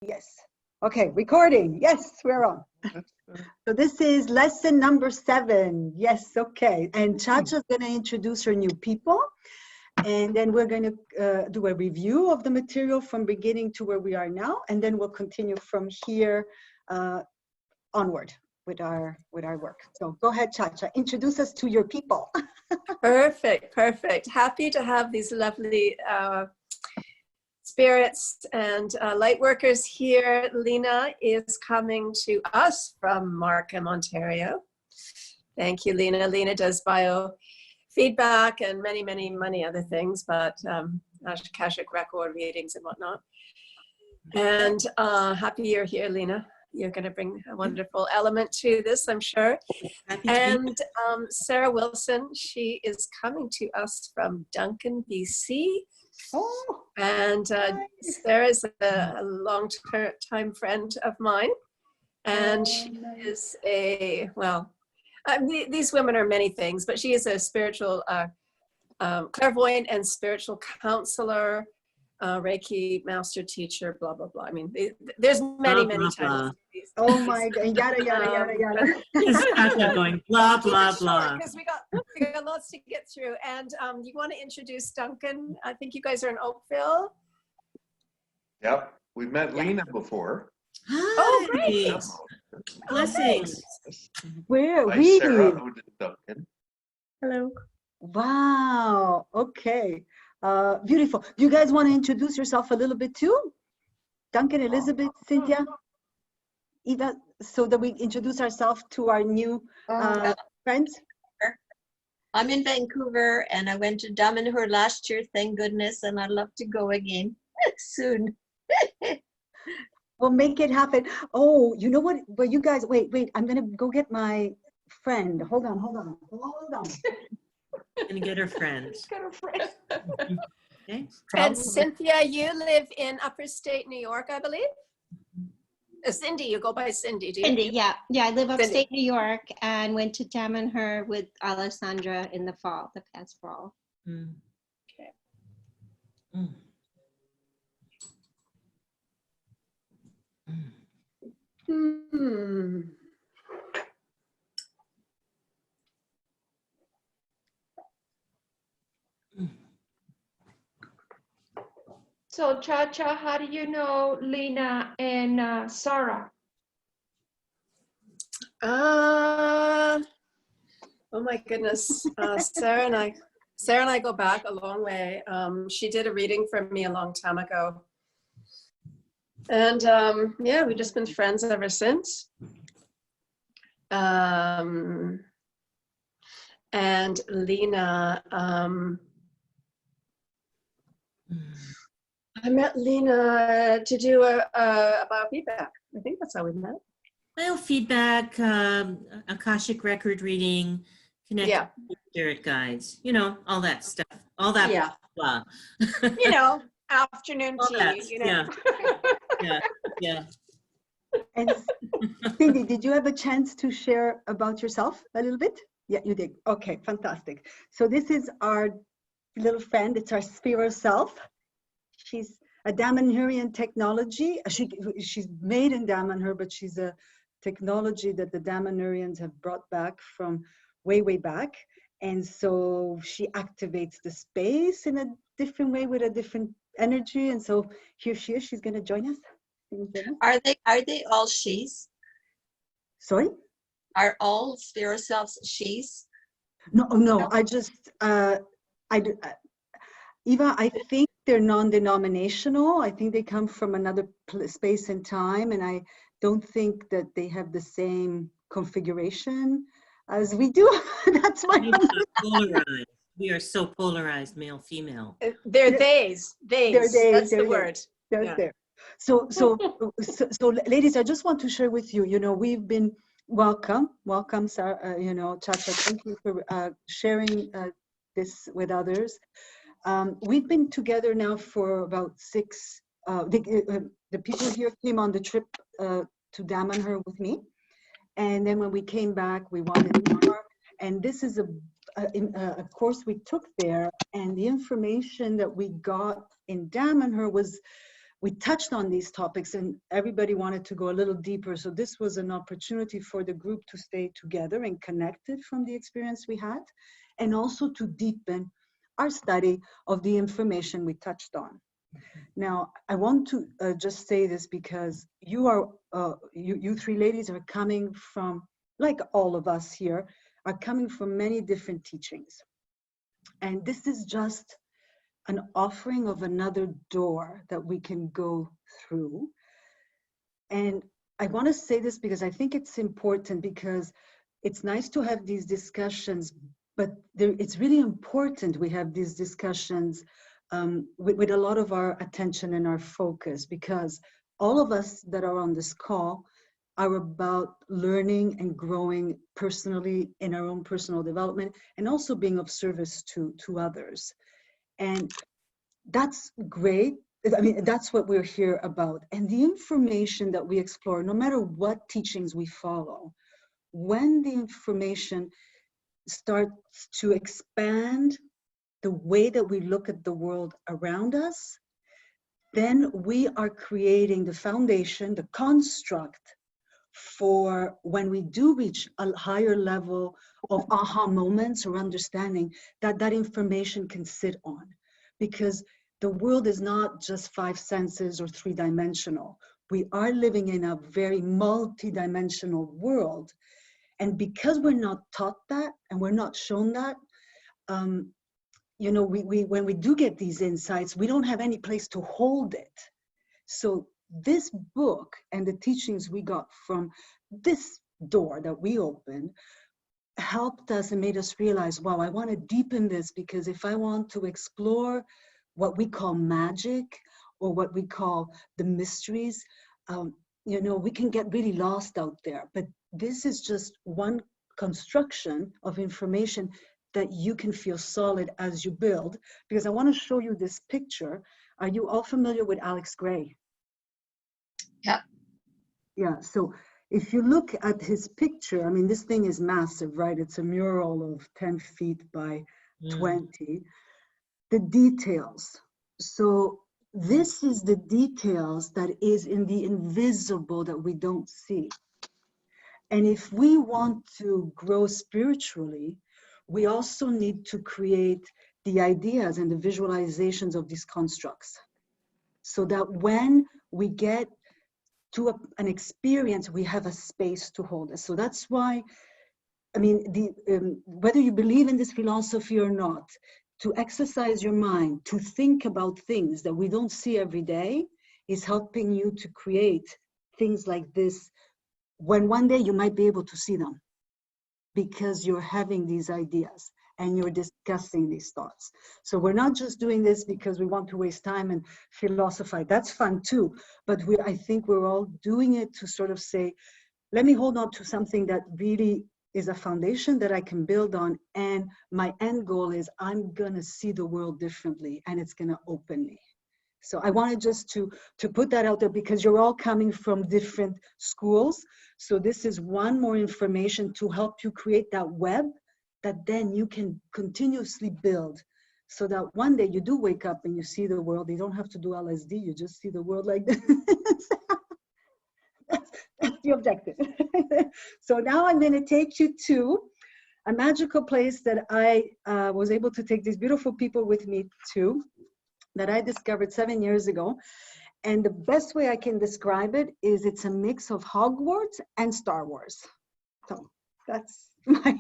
Yes. Okay, recording. Yes, we're on. So this is lesson number 7. Yes, okay. And ChaCha's going to introduce her new people. And then we're going to do a review of the material from beginning to where we are now. And then we'll continue from here onward with our work. So go ahead, ChaCha. Introduce us to your people. Perfect, perfect. Happy to have these lovely spirits and light workers here. Lena is coming to us from Markham, Ontario. Thank you, Lena. Lena does biofeedback and many other things, but Akashic record readings and whatnot. And happy you're here, Lena. You're going to bring a wonderful element to this, I'm sure. And Sarah Wilson, she is coming to us from Duncan, BC. Oh, and Sarah is a long-time friend of mine. And she is these women are many things, but she is a spiritual clairvoyant and spiritual counselor, Reiki master teacher, blah, blah, blah. I mean, there's many titles. Oh my God, yada. It's going blah, blah, blah. Because we got lots to get through. And you want to introduce Duncan? I think you guys are in Oakville. Yep, we've met Lena before. Hi. Oh, great. Blessings. Where? By Really? Sarah, who did Duncan. Hello. Wow. Okay. Beautiful. Do you guys want to introduce yourself a little bit too? Duncan, Elizabeth, Cynthia, Eva, so that we introduce ourselves to our new friends. I'm in Vancouver and I went to Damanhur last year, thank goodness, and I'd love to go again soon. We'll make it happen. Oh, you know what? Well, you guys, wait, I'm going to go get my friend. Hold on. Gonna get her friend. Okay. And Cynthia, you live in upper state New York, I believe? Cindy, you go by Cindy, do you? Cindy, yeah. I live upstate New York and went to Damanhur with Alessandra in the past fall. Okay. So ChaCha, how do you know Lena and Sarah? Oh my goodness. Sarah and I go back a long way. She did a reading for me a long time ago. And we've just been friends ever since. And Lena, I met Lena to do a biofeedback. I think that's how we met. Biofeedback, Akashic record reading, connected with spirit guides, all that stuff. All that blah. Afternoon tea, Yeah. And Cindy, did you have a chance to share about yourself a little bit? Yeah, you did. Okay, fantastic. So this is our little friend. It's our spirit self. She's a Damanhurian technology. She's made in Damanhur, but she's a technology that the Damanhurians have brought back from way back. And so she activates the space in a different way with a different energy. And so here she is. She's going to join us. Are they all she's? Sorry? Are all spirit selves she's? No. I just Eva, I think they're non-denominational. I think they come from another space and time, and I don't think that they have the same configuration as we do. That's why Polarized. We are so polarized, male, female. They're theys. That's the word. There. So, ladies, I just want to share with you. We've been welcome, Sarah. ChaCha, thank you for sharing this with others. We've been together now for about 6. The people here came on the trip to Damanhur with me, and then when we came back, we wanted more. And this is a course we took there, and the information that we got in Damanhur was we touched on these topics and everybody wanted to go a little deeper. So this was an opportunity for the group to stay together and connected from the experience we had, and also to deepen our study of the information we touched on. Now, I want to just say this because you three ladies are coming from, like all of us here, are coming from many different teachings. And this is just an offering of another door that we can go through. And I want to say this because I think it's important, because it's nice to have these discussions, but it's really important we have these discussions with a lot of our attention and our focus, because all of us that are on this call are about learning and growing personally in our own personal development, and also being of service to others. And that's great. I mean, that's what we're here about. And the information that we explore, no matter what teachings we follow, when the information starts to expand the way that we look at the world around us, then we are creating the foundation, the construct for when we do reach a higher level of aha moments or understanding, that information can sit on. Because the world is not just 5 senses or 3-dimensional. We are living in a very multi-dimensional world. And because we're not taught that and we're not shown that, you know, when we do get these insights, we don't have any place to hold it. So this book and the teachings we got from this door that we opened helped us and made us realize, wow, I want to deepen this, because if I want to explore what we call magic or what we call the mysteries, you know, we can get really lost out there. But this is just one construction of information that you can feel solid as you build. Because I want to show you this picture. Are you all familiar with Alex Gray? Yeah. Yeah, so if you look at his picture, I mean, this thing is massive, right? It's a mural of 10 feet by 20. The details. So this is the details that is in the invisible that we don't see. And if we want to grow spiritually, we also need to create the ideas and the visualizations of these constructs, so that when we get to an experience, we have a space to hold it. So that's why, I mean, whether you believe in this philosophy or not, to exercise your mind, to think about things that we don't see every day, is helping you to create things like this, when one day you might be able to see them, because you're having these ideas and you're discussing these thoughts. So we're not just doing this because we want to waste time and philosophize. That's fun too, but I think we're all doing it to sort of say, let me hold on to something that really is a foundation that I can build on, and my end goal is I'm gonna see the world differently, and it's gonna open me. So I wanted just to put that out there, because you're all coming from different schools. So this is one more information to help you create that web that then you can continuously build, so that one day you do wake up and you see the world. You don't have to do LSD, you just see the world like this. That's the objective. So now I'm going to take you to a magical place that I was able to take these beautiful people with me to, that I discovered 7 years ago. And the best way I can describe it is it's a mix of Hogwarts and Star Wars. So that's my,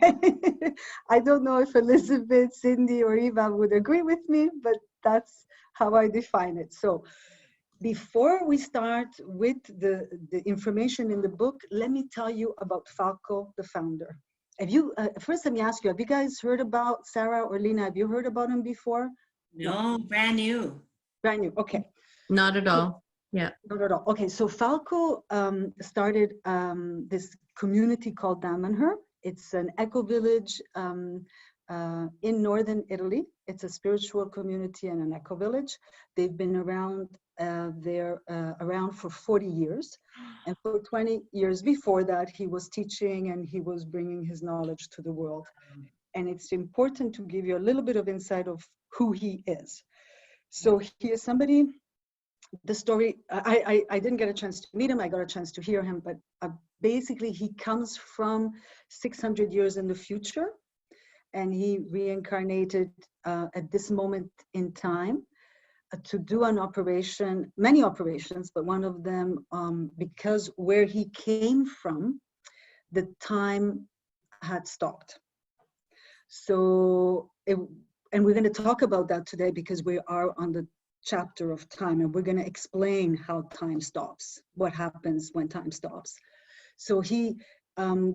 I don't know if Elizabeth, Cindy, or Eva would agree with me, but that's how I define it. So before we start with the information in the book, let me tell you about Falco, the founder. Have you, first let me ask you, have you guys heard about Sarah or Lena? Have you heard about him before? No, brand new. Brand new, okay. Not at all. Yeah. Not at all. Okay, so Falco started this community called Damanhur. It's an eco-village in northern Italy. It's a spiritual community and an eco-village. They've been around around for 40 years. And for 20 years before that, he was teaching and he was bringing his knowledge to the world. And it's important to give you a little bit of insight of who he is. So he is somebody the story, I didn't get a chance to meet him. I got a chance to hear him, but basically he comes from 600 years in the future, and he reincarnated at this moment in time to do an operation, many operations, but one of them, because where he came from, the time had stopped. So, and we're going to talk about that today because we are on the chapter of time, and we're going to explain how time stops, what happens when time stops. So he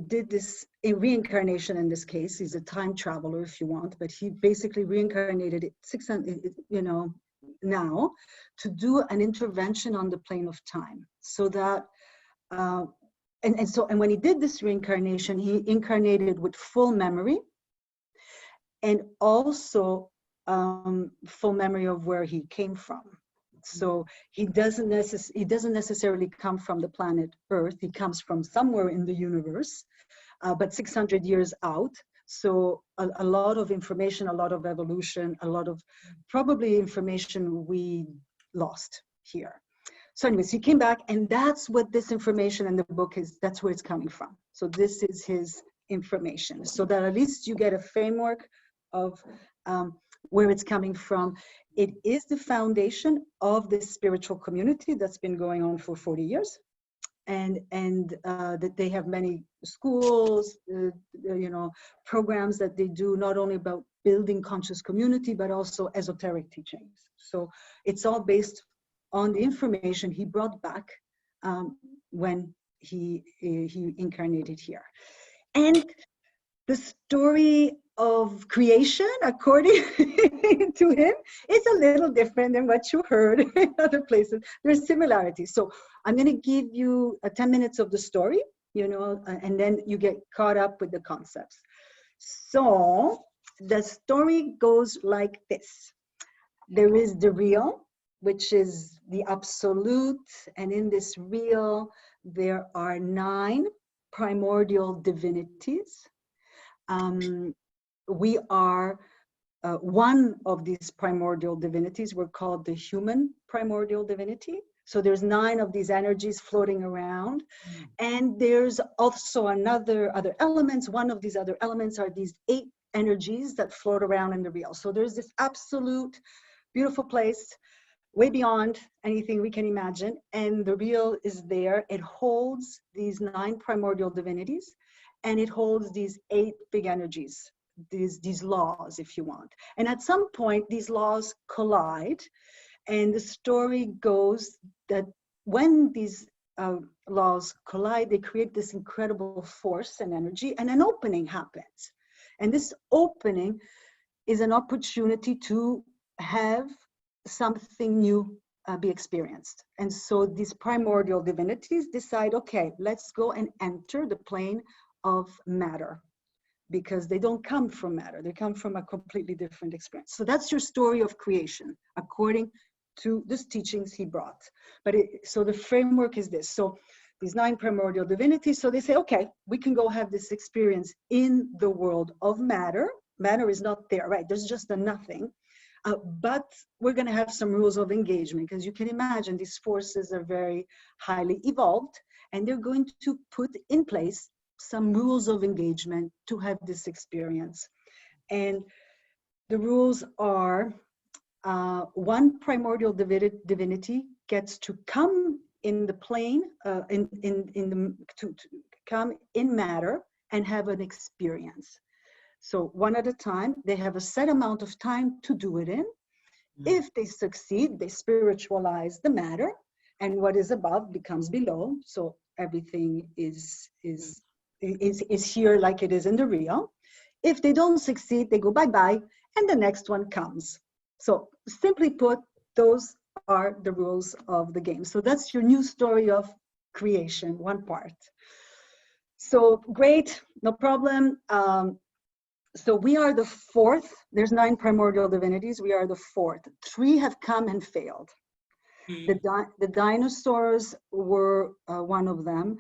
did this reincarnation in this case. He's a time traveler, if you want, but he basically reincarnated 600, now to do an intervention on the plane of time, so that and when he did this reincarnation, he incarnated with full memory, and also full memory of where he came from. So he doesn't necessarily come from the planet Earth. He comes from somewhere in the universe, but 600 years out. So a lot of information, a lot of evolution, a lot of probably information we lost here. So anyways, he came back, and that's what this information in the book is. That's where it's coming from. So this is his information, so that at least you get a framework of where it's coming from. It is the foundation of this spiritual community that's been going on for 40 years. And that they have many schools, programs that they do, not only about building conscious community, but also esoteric teachings. So it's all based on the information he brought back when he incarnated here. And the story of creation, according to him, is a little different than what you heard in other places. There's similarities. So I'm going to give you 10 minutes of the story, and then you get caught up with the concepts. So the story goes like this. There is the real, which is the absolute, and in this real, there are 9 primordial divinities. We are one of these primordial divinities. We're called the human primordial divinity. So there's 9 of these energies floating around. And there's also other elements. One of these other elements are these 8 energies that float around in the real. So there's this absolute beautiful place way beyond anything we can imagine. And the real is there. It holds these 9 primordial divinities, and it holds these 8 big energies, these laws, if you want. And at some point, these laws collide. And the story goes that when these laws collide, they create this incredible force and energy, and an opening happens. And this opening is an opportunity to have something new be experienced. And so these primordial divinities decide, okay, let's go and enter the plane of matter, because they don't come from matter. They come from a completely different experience. So that's your story of creation, according to these teachings he brought. But so the framework is this. So these 9 primordial divinities, so they say, okay, we can go have this experience in the world of matter. Matter is not there, right? There's just a nothing. But we're going to have some rules of engagement, because you can imagine these forces are very highly evolved, and they're going to put in place some rules of engagement to have this experience. And the rules are, one primordial divinity gets to come in the plane, to come in matter and have an experience. So one at a time, they have a set amount of time to do it in. If they succeed, they spiritualize the matter, and what is above becomes below. So everything is here like it is in the real. If they don't succeed, they go bye-bye, and the next one comes. So simply put, those are the rules of the game. So that's your new story of creation, one part. So great, no problem. So we are the 4th. There's 9 primordial divinities. We are the 4th. 3 have come and failed. The dinosaurs were one of them,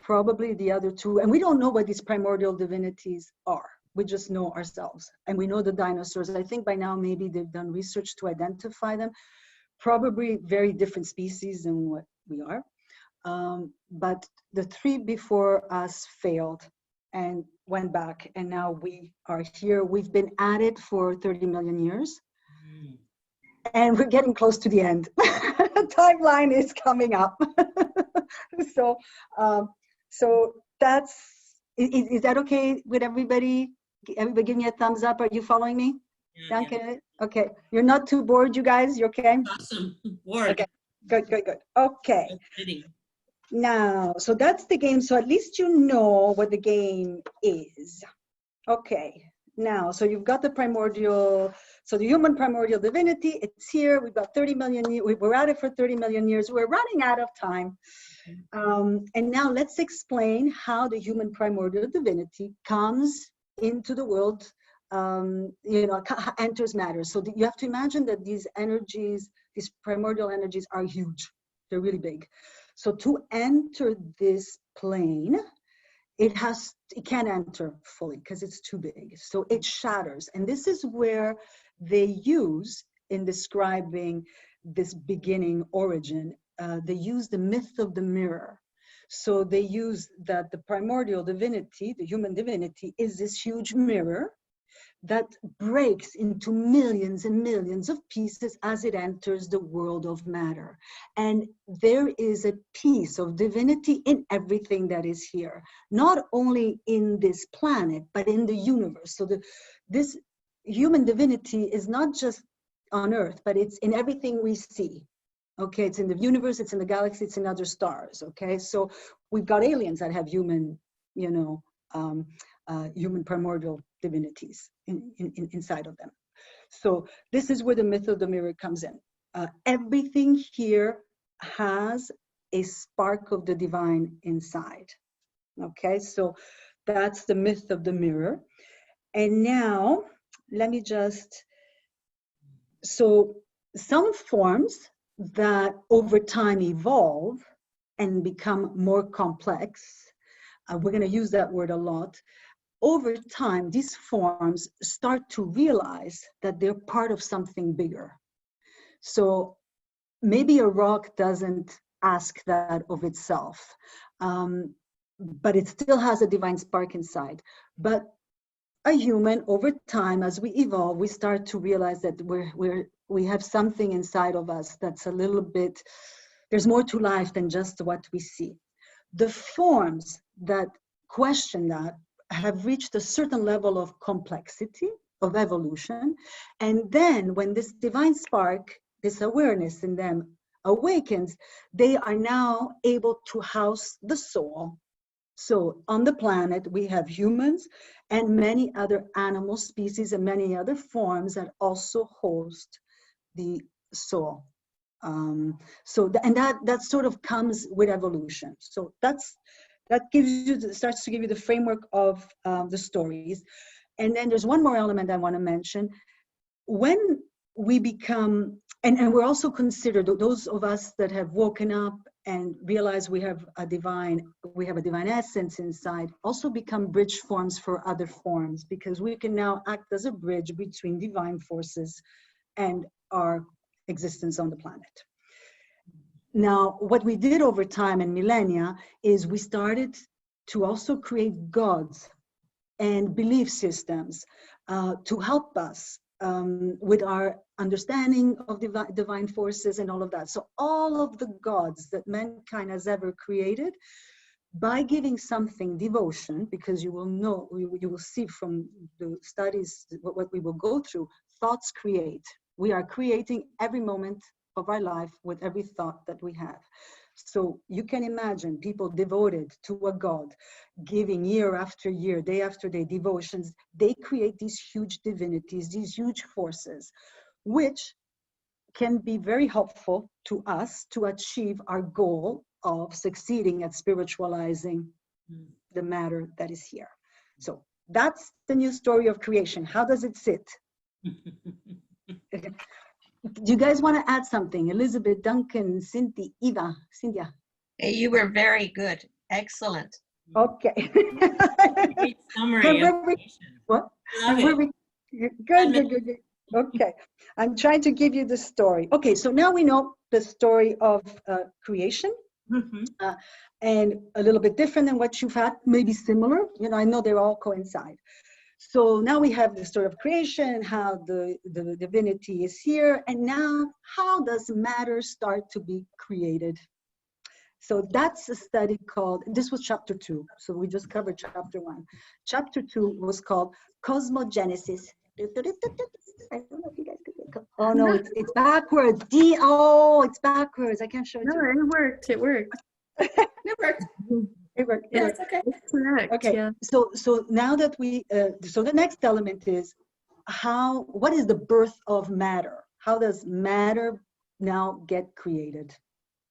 probably the other 2. And we don't know what these primordial divinities are. We just know ourselves. And we know the dinosaurs. I think by now maybe they've done research to identify them. probably very different species than what we are. But the three before us failed and went back, and now we are here. We've been at it for 30 million years, and we're getting close to the end. The timeline is coming up. So that's, is that okay with everybody? Everybody give me a thumbs up. Are you following me? Duncan? Yeah. Okay. You're not too bored, you guys? You okay? Awesome. Bored. Okay. Good. Okay. Now, so that's the game. So at least you know what the game is. Okay. Now, so you've got the primordial, so the human primordial divinity, it's here. We've got 30 million years. We're at it for 30 million years. We're running out of time. And now let's explain how the human primordial divinity comes into the world, enters matter. So you have to imagine that these energies, these primordial energies are huge. They're really big. So to enter this plane, it can't enter fully because it's too big. So it shatters. And this is where they use, in describing this beginning origin, they use the myth of the mirror. So they use that the primordial divinity, the human divinity, is this huge mirror that breaks into millions and millions of pieces as it enters the world of matter. And there is a piece of divinity in everything that is here, not only in this planet, but in the universe. So this human divinity is not just on Earth, but it's in everything we see. Okay, it's in the universe, it's in the galaxy, it's in other stars. Okay, so we've got aliens that have human, human primordial divinities inside of them. So this is where the myth of the mirror comes in. Everything here has a spark of the divine inside. Okay, so that's the myth of the mirror. And now let me just, so some forms that over time evolve and become more complex, we're going to use that word a lot. Over time, these forms start to realize that they're part of something bigger. So maybe a rock doesn't ask that of itself, but it still has a divine spark inside. But a human, over time, as we evolve, we start to realize that we have something inside of us that's a little bit, there's more to life than just what we see. The forms that question that have reached a certain level of complexity, of evolution. And then when this divine spark, this awareness in them awakens, they are now able to house the soul. So on the planet, we have humans and many other animal species and many other forms that also host the soul. That sort of comes with evolution. So that gives you, starts to give you the framework of the stories. And then there's one more element I want to mention. When we become, and we're also considered, those of us that have woken up and realize we have a divine essence inside, also become bridge forms for other forms, because we can now act as a bridge between divine forces and our existence on the planet. Now, what we did over time and millennia is we started to also create gods and belief systems to help us with our understanding of divine forces and all of that. So all of the gods that mankind has ever created, by giving something devotion, because you will know, you will see from the studies what we will go through, thoughts create. We are creating every moment of our life with every thought that we have. So you can imagine people devoted to a god, giving year after year, day after day devotions. They create these huge divinities, these huge forces, which can be very helpful to us to achieve our goal of succeeding at spiritualizing the matter that is here. So that's the new story of creation. How does it sit? Do you guys want to add something? Elizabeth, Duncan, Cynthia, Eva, Cynthia. Hey, you were very good. Excellent. Okay. Great summary. What? I love it. Good. Okay, I'm trying to give you the story. Okay, so now we know the story of creation, and a little bit different than what you've had, maybe similar. You know, I know they all coincide. So now we have the story of creation, how the divinity is here, and now how does matter start to be created? So that's a study called, this was chapter 2. So we just covered chapter 1. Chapter 2 was called Cosmogenesis. I don't know if you guys could get it. Oh no, it's backwards. It's backwards. I can't show it to you. No, it worked. It worked. It worked. It worked. Yeah, it's okay. It's correct. Okay. Yeah. So now that we, so the next element is what is the birth of matter? How does matter now get created?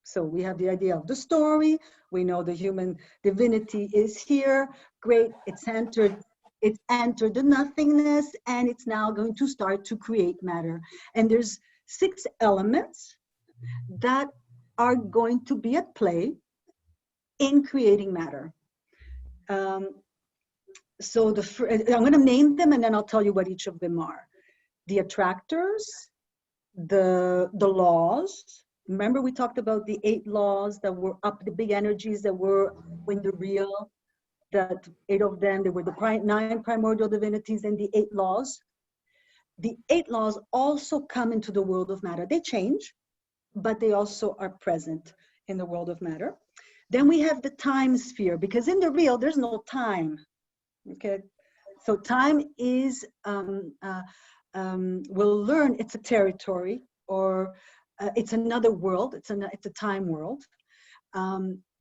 So we have the idea of the story. We know the human divinity is here. Great, it's entered the nothingness, and it's now going to start to create matter. And there's 6 elements that are going to be at play in creating matter. So I'm going to name them, and then I'll tell you what each of them are. The attractors, the laws. Remember we talked about the 8 laws that were up, the big energies that were in the real, that 8 of them, they were the 9 primordial divinities and the 8 laws. The 8 laws also come into the world of matter. They change, but they also are present in the world of matter. Then we have the time sphere, because in the real, there's no time, okay? So time is, we'll learn it's a territory, or it's another world, it's a time world,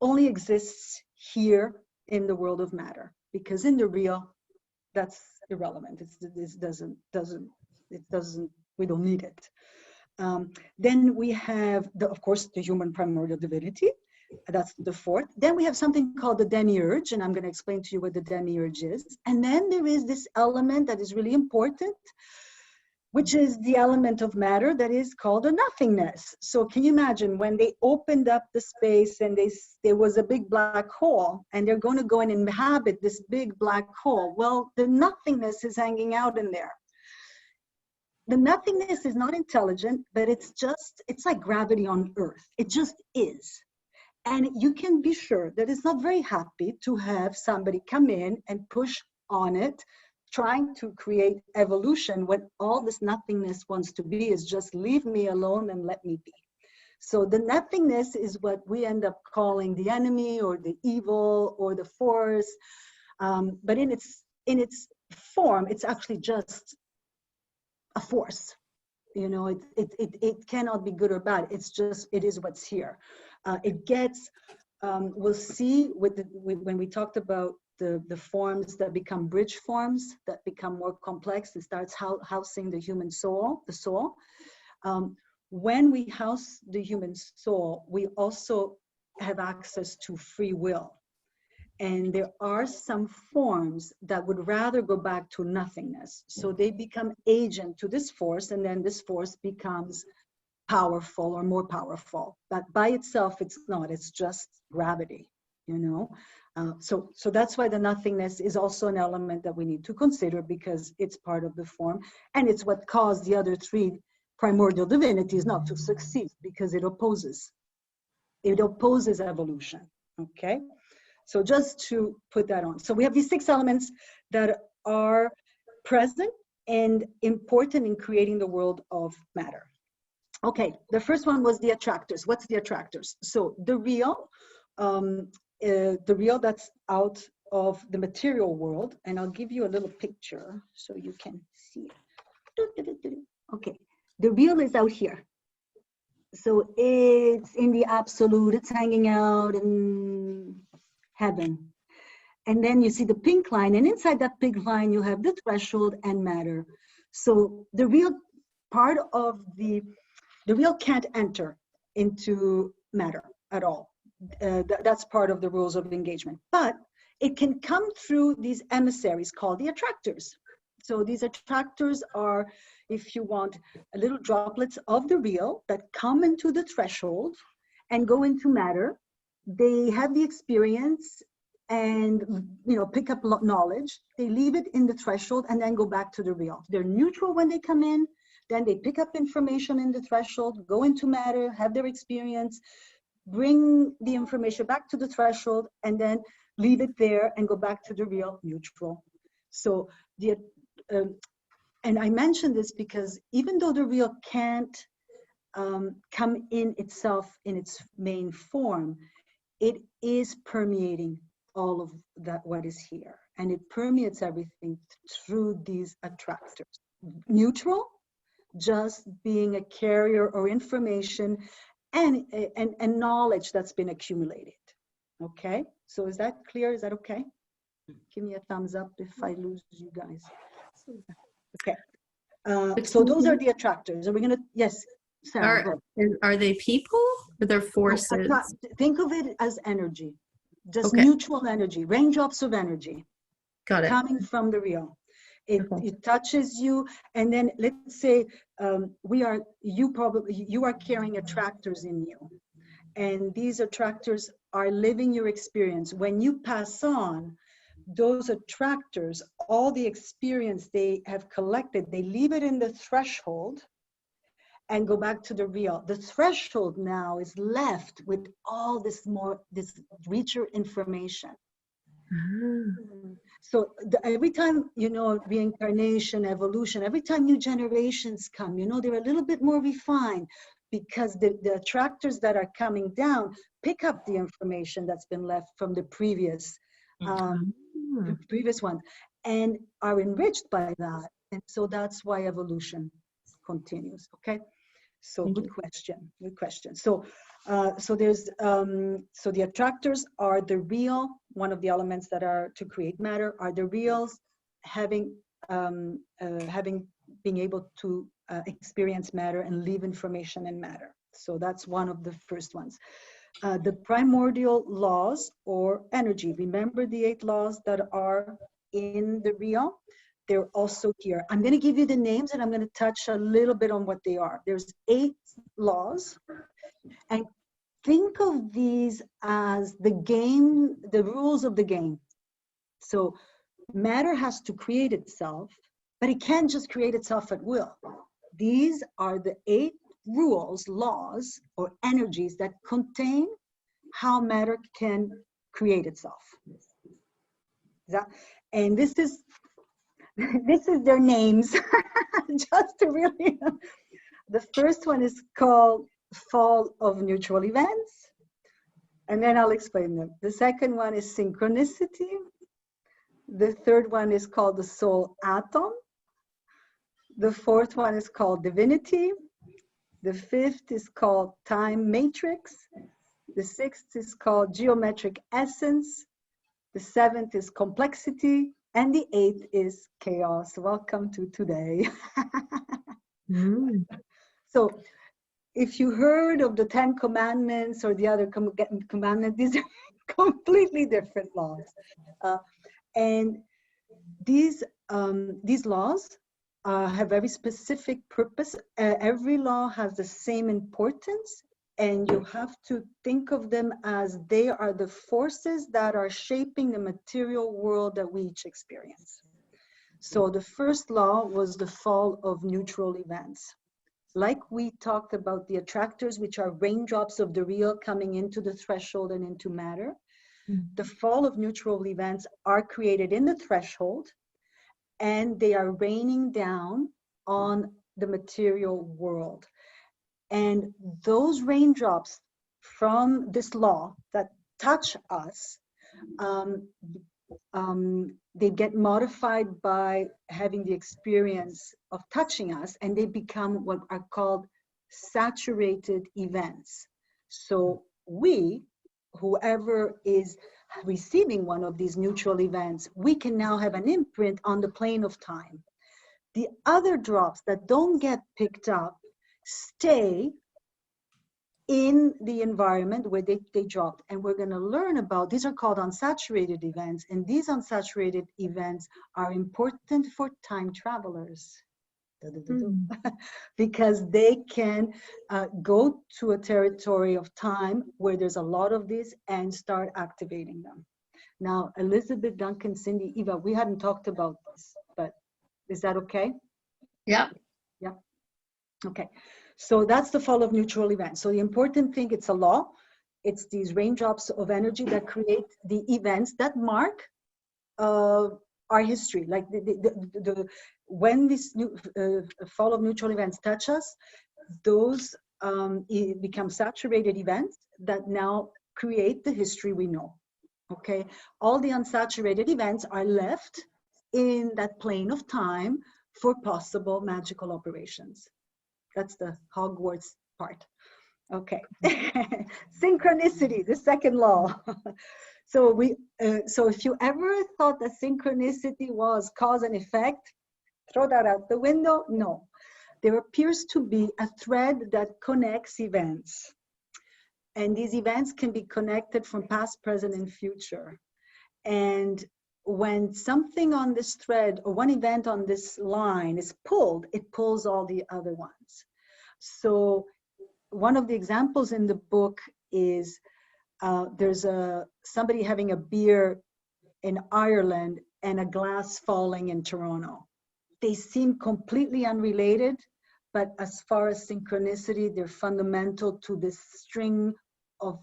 only exists here in the world of matter, because in the real, that's irrelevant. We don't need it. Then we have, of course, the human primordial divinity. That's the 4th. Then we have something called the demiurge, and I'm going to explain to you what the demiurge is. And then there is this element that is really important, which is the element of matter that is called a nothingness. So can you imagine when they opened up the space and there was a big black hole, and they're going to go and inhabit this big black hole? Well, the nothingness is hanging out in there. The nothingness is not intelligent, but it's like gravity on Earth. It just is. And you can be sure that it's not very happy to have somebody come in and push on it, trying to create evolution, when all this nothingness wants to be is just leave me alone and let me be. So the nothingness is what we end up calling the enemy or the evil or the force. But in its form, it's actually just a force. You know, it cannot be good or bad. It's just, it is what's here. It gets, we'll see when we talked about the forms that become bridge forms, that become more complex and starts housing the human soul, the soul. When we house the human soul, we also have access to free will. And there are some forms that would rather go back to nothingness. So they become agent to this force, and then this force becomes powerful or more powerful. But by itself, it's not, it's just gravity, you know? So that's why the nothingness is also an element that we need to consider, because it's part of the form, and it's what caused the other 3 primordial divinities not to succeed, because it opposes evolution, okay? So just to put that on. So we have these 6 elements that are present and important in creating the world of matter. Okay, the first one was the attractors. What's the attractors? So the real that's out of the material world, and I'll give you a little picture so you can see it. Okay, the real is out here. So it's in the absolute, it's hanging out in heaven. And then you see the pink line, and inside that pink line, you have the threshold and matter. So the real part of the real can't enter into matter at all. That's part of the rules of engagement. But it can come through these emissaries called the attractors. So these attractors are, if you want, little droplets of the real that come into the threshold and go into matter. They have the experience and, you know, pick up knowledge. They leave it in the threshold and then go back to the real. They're neutral when they come in, Then they pick up information in the threshold, go into matter, have their experience, bring the information back to the threshold, and then leave it there and go back to the real neutral. So and I mention this because even though the real can't come in itself in its main form, it is permeating all of that what is here, and it permeates everything through these attractors. Neutral, just being a carrier or information and knowledge that's been accumulated. Okay, so is that clear? Is that okay? Give me a thumbs up if I lose you guys. Okay, so those are the attractors. Are we gonna, yes, Sarah, Are they people or they're forces? think of it as energy, just Okay. neutral energy, raindrops of energy. Got it. Coming from the real. It, Okay. it touches you, and then let's say you are carrying attractors in you, and these attractors are living your experience. When you pass on, those attractors, all the experience they have collected, they leave it in the threshold and go back to the real. The threshold now is left with all this richer information. So every time, reincarnation, evolution, every time new generations come, they're a little bit more refined because the attractors that are coming down pick up the information that's been left from the previous one and are enriched by that. And so that's why evolution continues, okay? So good question. So there's so the attractors are the real. One of the elements that are to create matter are the reals, having being able to experience matter and leave information in matter. So that's one of the first ones. The primordial laws or energy. Remember the 8 laws that are in the real? They're also here. I'm going to give you the names and I'm going to touch a little bit on what they are. There's 8 laws, and think of these as the game, the rules of the game. So matter has to create itself, but it can't just create itself at will. These are the 8 rules, laws, or energies that contain how matter can create itself. And this is their names, just to really. The first one is called fall of neutral events, and then I'll explain them. The second one is synchronicity. The third one is called the soul atom. The fourth one is called divinity. The fifth is called time matrix. The sixth is called geometric essence. The seventh is complexity. And the 8th is chaos. Welcome to today. So if you heard of the 10 commandments or the other commandments, these are completely different laws. And these laws have very specific purpose. Every law has the same importance, and you have to think of them as they are the forces that are shaping the material world that we each experience. So the first law was the fall of neutral events. Like we talked about the attractors, which are raindrops of the real coming into the threshold and into matter. The fall of neutral events are created in the threshold, and they are raining down on the material world. And those raindrops from this law that touch us, they get modified by having the experience of touching us, and they become what are called saturated events. So whoever is receiving one of these neutral events, we can now have an imprint on the plane of time. The other drops that don't get picked up stay in the environment where they dropped. And we're going to learn about, these are called unsaturated events, and these unsaturated events are important for time travelers. Because they can go to a territory of time where there's a lot of these and start activating them. Now, Elizabeth, Duncan, Cindy, Eva, we hadn't talked about this, but is that okay? Yeah. Yeah. Okay, so that's the fall of neutral events. So the important thing, it's a law. It's these raindrops of energy that create the events that mark our history. Like when this fall of neutral events touch us, those become saturated events that now create the history we know. Okay, all the unsaturated events are left in that plane of time for possible magical operations. That's the Hogwarts part. Okay. Synchronicity, the second law. So if you ever thought that synchronicity was cause and effect, throw that out the window. No, there appears to be a thread that connects events. And these events can be connected from past, present, and future. And when something on this thread or one event on this line is pulled, it pulls all the other ones. So one of the examples in the book is there's somebody having a beer in Ireland and a glass falling in Toronto. They seem completely unrelated, but as far as synchronicity, they're fundamental to this string of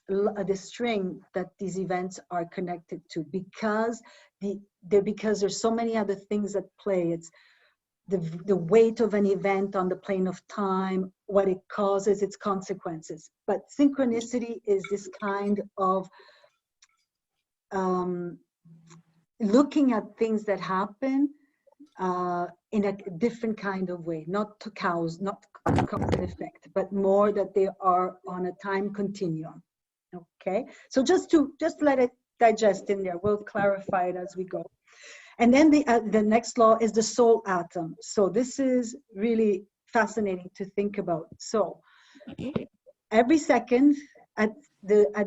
that these events are connected to, because there's so many other things at play. It's the weight of an event on the plane of time, what it causes, its consequences. But synchronicity is this kind of looking at things that happen in a different kind of way, not to cause and effect, but more that they are on a time continuum. Okay, so just let it digest in there. We'll clarify it as we go. And then the next law is the soul atom. So this is really fascinating to think about. So every second at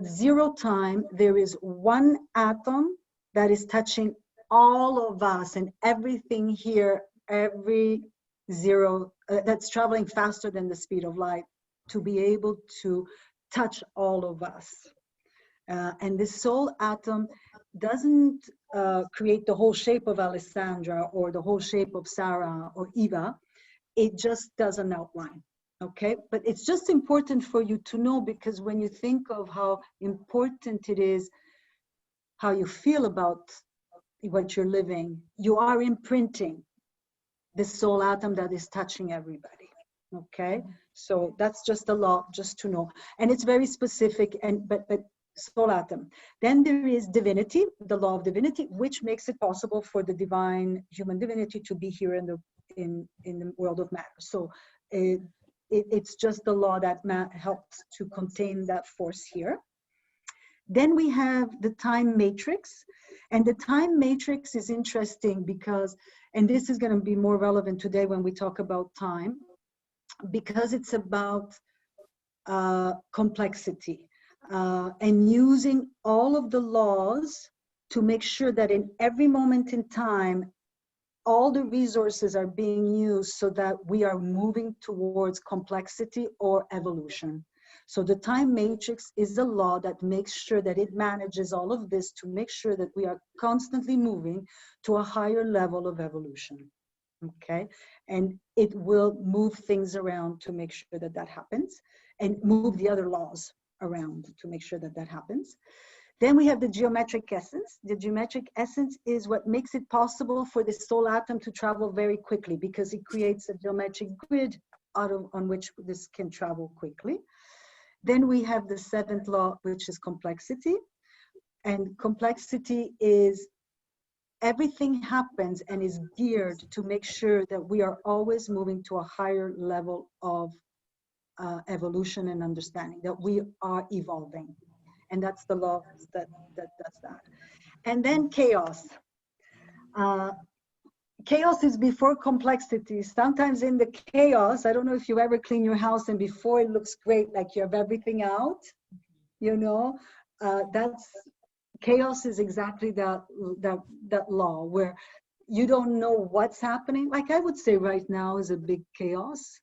zero time, there is one atom that is touching all of us and everything here, every zero that's traveling faster than the speed of light to be able to touch all of us. And this soul atom doesn't create the whole shape of Alessandra or the whole shape of Sarah or Eva. It just does an outline, okay? But it's just important for you to know, because when you think of how important it is, how you feel about what you're living, you are imprinting the soul atom that is touching everybody, okay? So that's just a law, just to know. And it's very specific, but soul atom. Then there is divinity, the law of divinity, which makes it possible for the divine human divinity to be here in the world of matter. So it's just the law that helps to contain that force here. Then we have the time matrix, and the time matrix is interesting because, and this is going to be more relevant today when we talk about time, because it's about complexity. And using all of the laws to make sure that in every moment in time, all the resources are being used so that we are moving towards complexity or evolution. So the time matrix is a law that makes sure that it manages all of this to make sure that we are constantly moving to a higher level of evolution. Okay, and it will move things around to make sure that that happens, and move the other laws around to make sure that that happens. Then we have the geometric essence. The geometric essence is what makes it possible for the soul atom to travel very quickly, because it creates a geometric grid on which this can travel quickly. Then we have the seventh law, which is complexity. And complexity is everything happens and is geared to make sure that we are always moving to a higher level of evolution and understanding, that we are evolving. And that's the law that does that. And then chaos. Chaos is before complexity. Sometimes in the chaos, I don't know if you ever clean your house and before it looks great, like you have everything out, you know, chaos is exactly that law where you don't know what's happening. Like I would say right now is a big chaos,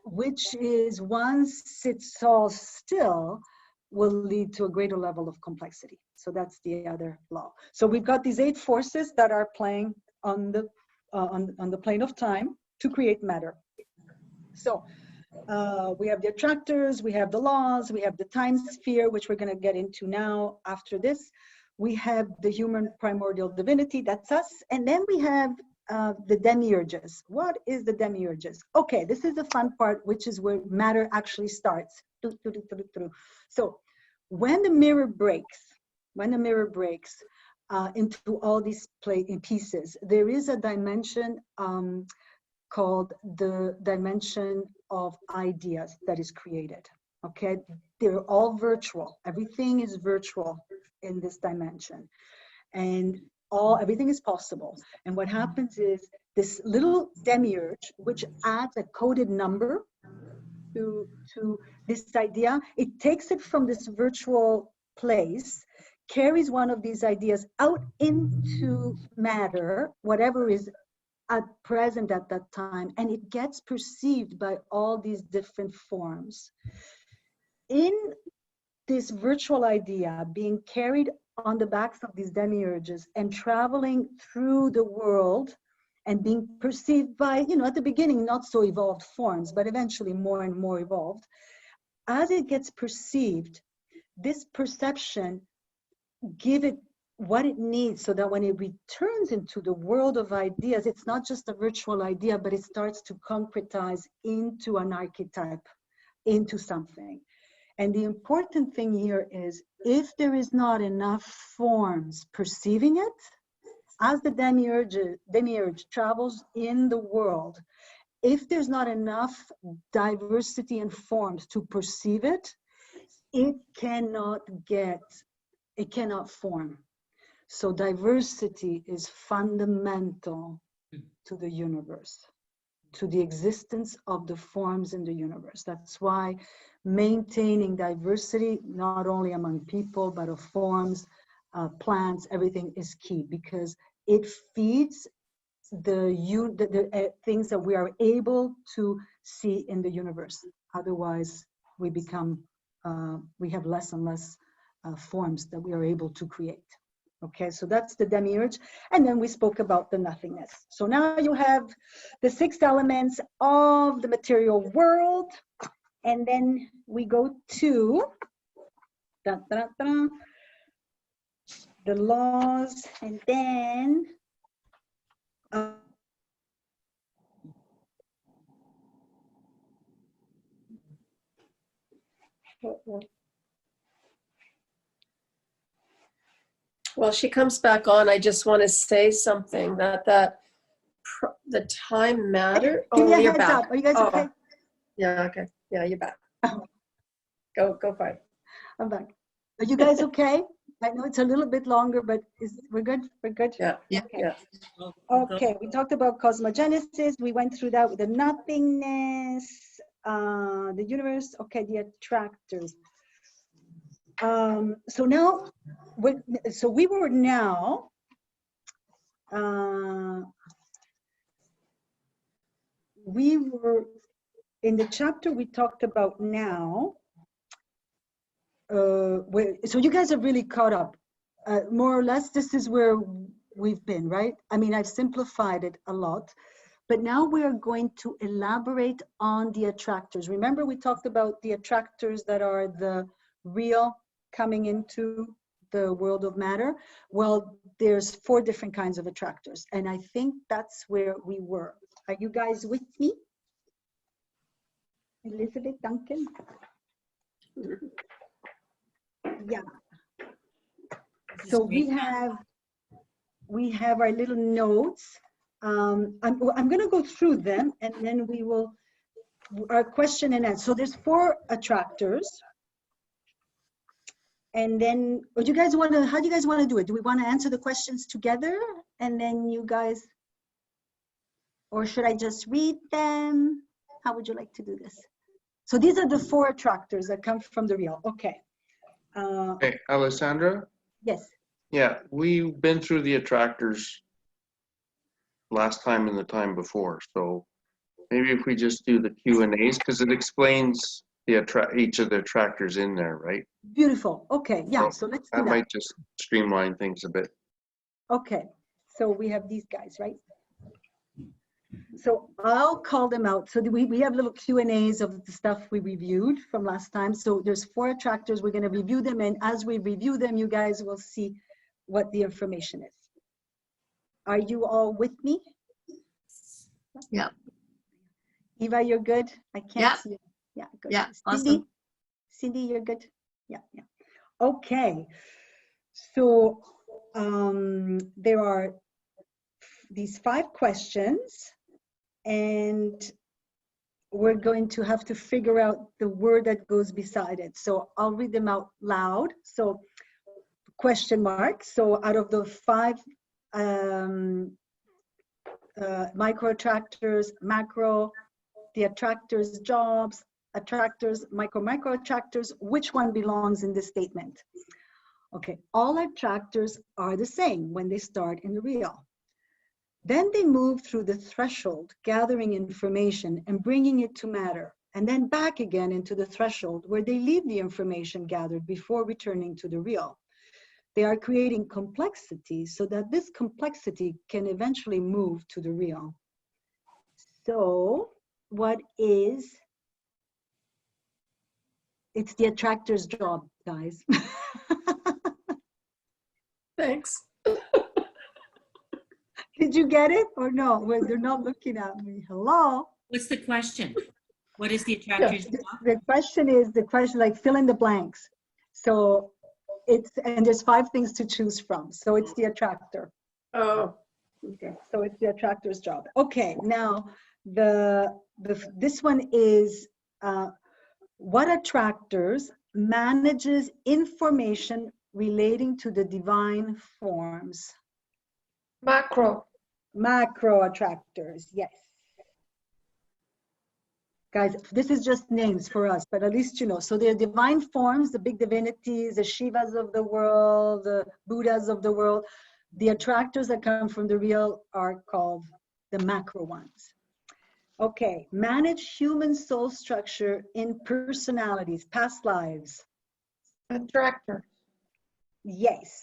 which is once it's all still, will lead to a greater level of complexity. So that's the other law. So we've got these 8 forces that are playing on the plane of time to create matter. So we have the attractors, we have the laws, we have the time sphere, which we're going to get into now after this. We have the human primordial divinity, that's us. And then we have the demiurges. What is the demiurges? Okay, this is the fun part, which is where matter actually starts. So when the mirror breaks, into all these pieces, there is a dimension called the dimension of ideas that is created. Okay, they're all virtual. Everything is virtual in this dimension, and everything is possible. And what happens is this little demiurge, which adds a coded number to this idea, it takes it from this virtual place, carries one of these ideas out into matter, whatever is at present at that time, and it gets perceived by all these different forms. In this virtual idea being carried on the backs of these demiurges and traveling through the world and being perceived by, at the beginning, not so evolved forms, but eventually more and more evolved. As it gets perceived, this perception give it what it needs so that when it returns into the world of ideas, it's not just a virtual idea, but it starts to concretize into an archetype, into something. And the important thing here is, if there is not enough forms perceiving it, as the demiurge travels in the world, if there's not enough diversity in forms to perceive it, it cannot form. So diversity is fundamental to the universe, to the existence of the forms in the universe. That's why maintaining diversity, not only among people, but of forms, plants, everything is key, because it feeds the things that we are able to see in the universe. Otherwise, we have less and less forms that we are able to create. Okay, so that's the demiurge. And then we spoke about the nothingness. So now you have the 6 elements of the material world. And then we go to the laws, and then Well, she comes back on. I just want to say something that the time matter. Give me a you're heads back. up. Are you guys okay? Yeah, okay. Yeah, you're back. Go for it. I'm back. Are you guys okay? I know it's a little bit longer, but we're good? We're good? Yeah. Okay. Yeah. Okay, we talked about cosmogenesis. We went through that with the nothingness, the universe. Okay, the attractors. So now, we were now, we were in the chapter we talked about now. So you guys are really caught up. More or less, this is where we've been, right? I mean, I've simplified it a lot, but now we are going to elaborate on the attractors. Remember, we talked about the attractors that are the real coming into the world of matter. Well, there's 4 different kinds of attractors, and I think that's where we were. Are you guys with me? Elizabeth, Duncan? Yeah. So we have our little notes. I'm going to go through them, and then we will, our question and answer. So there's 4 attractors. And then, how do you guys want to do it? Do we want to answer the questions together, and then you guys, or should I just read them? How would you like to do this? So these are the 4 attractors that come from the real. Okay. Hey, Alessandra? Yes. Yeah, we've been through the attractors last time and the time before. So maybe if we just do the Q&As, because it explains each of the attractors in there, right? Beautiful. Okay. Yeah. So let's do that. That might just streamline things a bit. Okay. So we have these guys, right? So I'll call them out. So we have little Q&As of the stuff we reviewed from last time. So there's 4 attractors. We're going to review them. And as we review them, you guys will see what the information is. Are you all with me? Yeah. Eva, you're good? I can't Yeah. see you. Yeah, good. Yeah, Cindy? awesome. Cindy, you're good? Yeah, yeah. Okay. So there are these 5 questions, and we're going to have to figure out the word that goes beside it. So I'll read them out loud. So question mark. So out of the 5 micro attractors, macro, the attractors' jobs, attractors, micro attractors, which one belongs in this statement? Okay, all attractors are the same when they start in the reel. Then they move through the threshold, gathering information and bringing it to matter, and then back again into the threshold where they leave the information gathered before returning to the reel. They are creating complexity so that this complexity can eventually move to the reel. So what is, it's the attractor's job, guys. Thanks. Did you get it or no? Well, they're not looking at me. Hello? What's the question? What is the attractor's job? The question is, like fill in the blanks. So it's, and there's 5 things to choose from. So it's the attractor. Oh, Okay, so it's the attractor's job. Okay, now this one is what attractors manages information relating to the divine forms? Macro. Macro attractors, yes. Guys, this is just names for us, but at least you know. So they're divine forms, the big divinities, the Shivas of the world, the Buddhas of the world. The attractors that come from the real are called the macro ones. Okay, manage human soul structure in personalities, past lives. Attractor. Yes,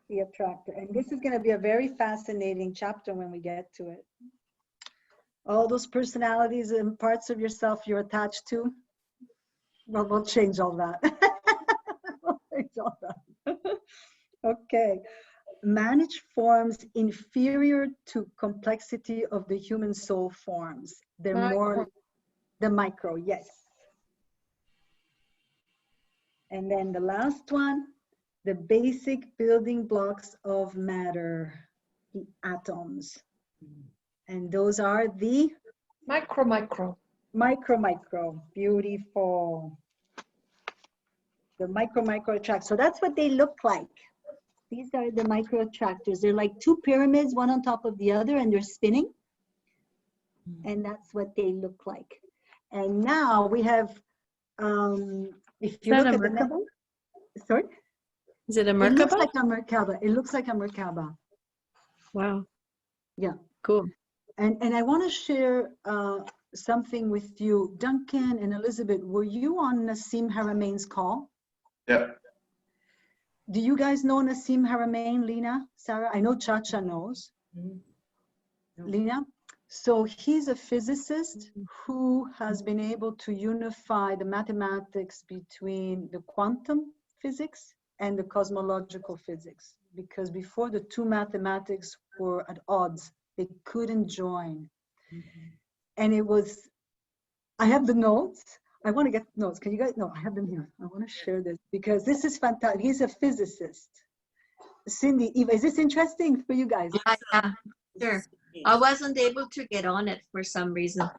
the attractor. And this is going to be a very fascinating chapter when we get to it. All those personalities and parts of yourself you're attached to, well, we'll change all that. We'll change all that. Okay. Manage forms inferior to complexity of the human soul forms. They're more the micro, yes. And then the last one, the basic building blocks of matter, the atoms. And those are the Micro. micro, beautiful. The micro attractors. So that's what they look like. These are the micro attractors. They're like 2 pyramids, one on top of the other, and they're spinning. And that's what they look like. And now we have, if you look at the next, sorry? is it a It Merkaba? looks like a Merkaba. It looks like a Merkaba. Wow. Yeah. Cool. And I want to share something with you. Duncan and Elizabeth, were you on Nassim Haramain's call? Yeah. Do you guys know Nassim Haramain, Lena, Sarah? I know ChaCha knows. Lena? So he's a physicist who has been able to unify the mathematics between the quantum physics and the cosmological physics. Because before the 2 mathematics were at odds, they couldn't join. And it was, I have the notes. I want to get notes. Can you guys? No, I have them here. I want to share this because this is fantastic. He's a physicist. Cindy, Eva, is this interesting for you guys? Yeah, sure. I wasn't able to get on it for some reason.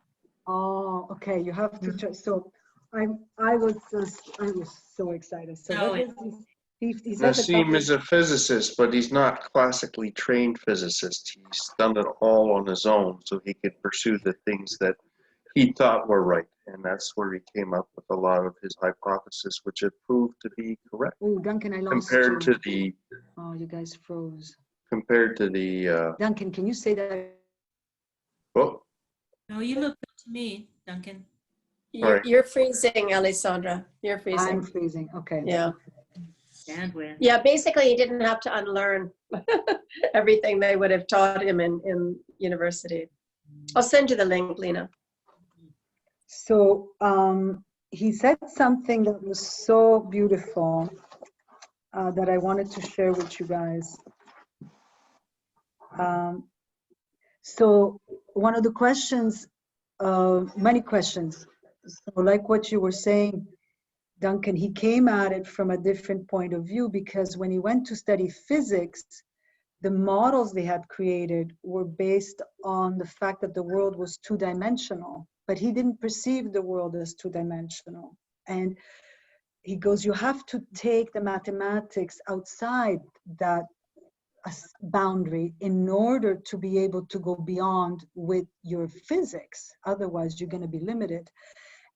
Oh, okay. You have to try. So I was so excited. So No, what was he's at the top Nassim of- is a physicist, but he's not classically trained physicist. He's done it all on his own so he could pursue the things that he thought were right. And that's where he came up with a lot of his hypotheses, which have proved to be correct. Oh, Duncan, I lost Compared you. to the, Oh, you guys froze. Duncan, can you say that? Oh, No, you look good to me, Duncan. You're freezing, Alessandra. You're freezing. I'm freezing. Okay. Yeah. Bandwidth. Yeah, basically he didn't have to unlearn everything they would have taught him in university. I'll send you the link, Lena. So he said something that was so beautiful that I wanted to share with you guys. So one of the questions, many questions, so like what you were saying, Duncan, he came at it from a different point of view, because when he went to study physics, the models they had created were based on the fact that the world was two-dimensional, but he didn't perceive the world as two-dimensional. And he goes, you have to take the mathematics outside that boundary in order to be able to go beyond with your physics. Otherwise, you're going to be limited.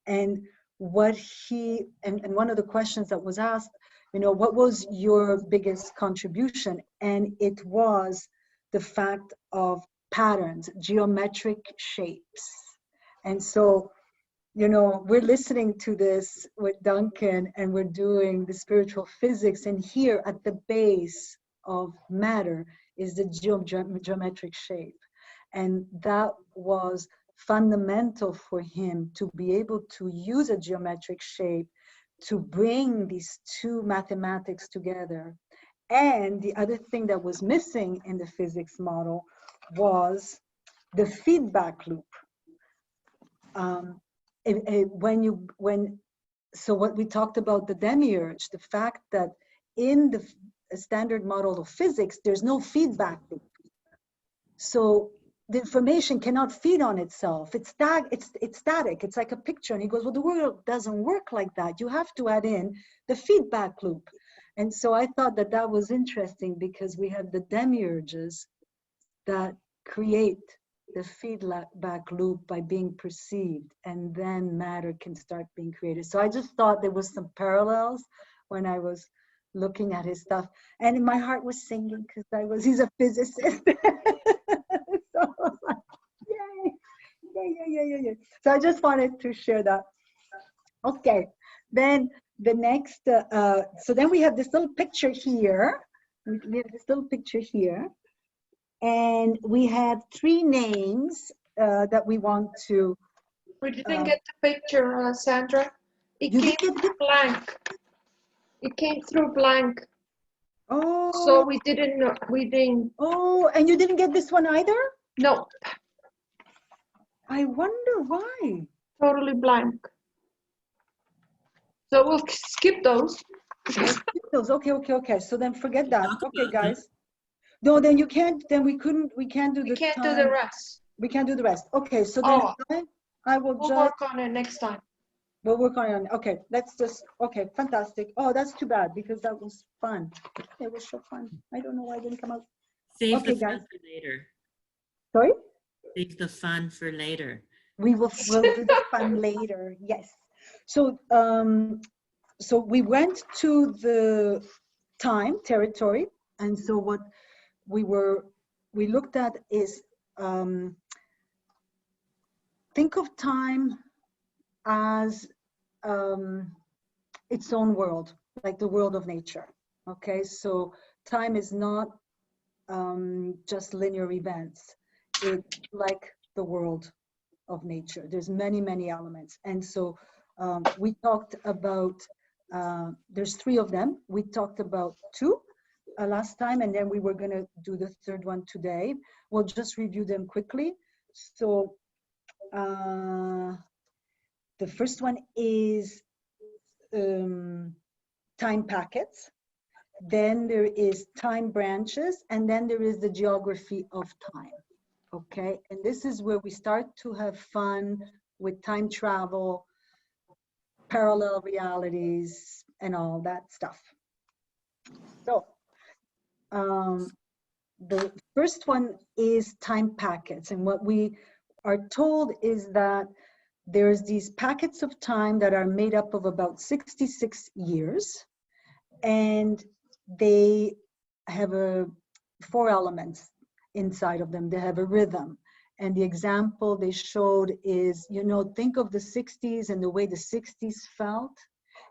And what he, and one of the questions that was asked, you know, what was your biggest contribution? And it was the fact of patterns, geometric shapes. And so, you know, we're listening to this with Duncan, and we're doing the spiritual physics, and here at the base of matter is the geometric shape. And that was fundamental for him to be able to use a geometric shape to bring these two mathematics together. And the other thing that was missing in the physics model was the feedback loop. So what we talked about, the demiurge, the fact that in the standard model of physics, there's no feedback loop. So the information cannot feed on itself. It's static. It's like a picture. And he goes, well, the world doesn't work like that. You have to add in the feedback loop. And so I thought that that was interesting, because we have the demiurges that create the feedback loop by being perceived, and then matter can start being created. So I just thought there was some parallels when I was looking at his stuff, and my heart was singing because he's a physicist. So I was like, yay. So I just wanted to share that. Okay, then the next, so then we have this little picture here. We have this little picture here. And we have three names that we want to. We didn't get the picture, Sandra. It came blank. It came through blank. Oh. So we didn't. Oh, and you didn't get this one either? No. I wonder why. Totally blank. So we'll skip those. Okay. So then forget that. Okay, guys. No, then you can't. Then we can't do the. We can't do the rest. We can't do the rest. Okay, so then we'll work on it next time. We'll work on it. Okay, let's just. Okay, fantastic. Oh, that's too bad, because that was fun. It was so fun. I don't know why it didn't come out. Save the fun for later. Sorry? Save the fun for later. We'll do the fun later. Yes. So so we went to the territory, and so what we looked at is think of time as its own world, like the world of nature. Okay, so time is not just linear events. It's like the world of nature. There's many elements. And so we talked about, there's three of them. We talked about two last time, and then we were going to do the third one today. We'll just review them quickly. So the first one is time packets. Then there is time branches, and then there is the geography of time. Okay, and this is where we start to have fun with time travel, parallel realities, and all that stuff. So the first one is time packets, and what we are told is that there's these packets of time that are made up of about 66 years, and they have 4 elements inside of them. They have a rhythm, and the example they showed is, you know, think of the 60s and the way the 60s felt,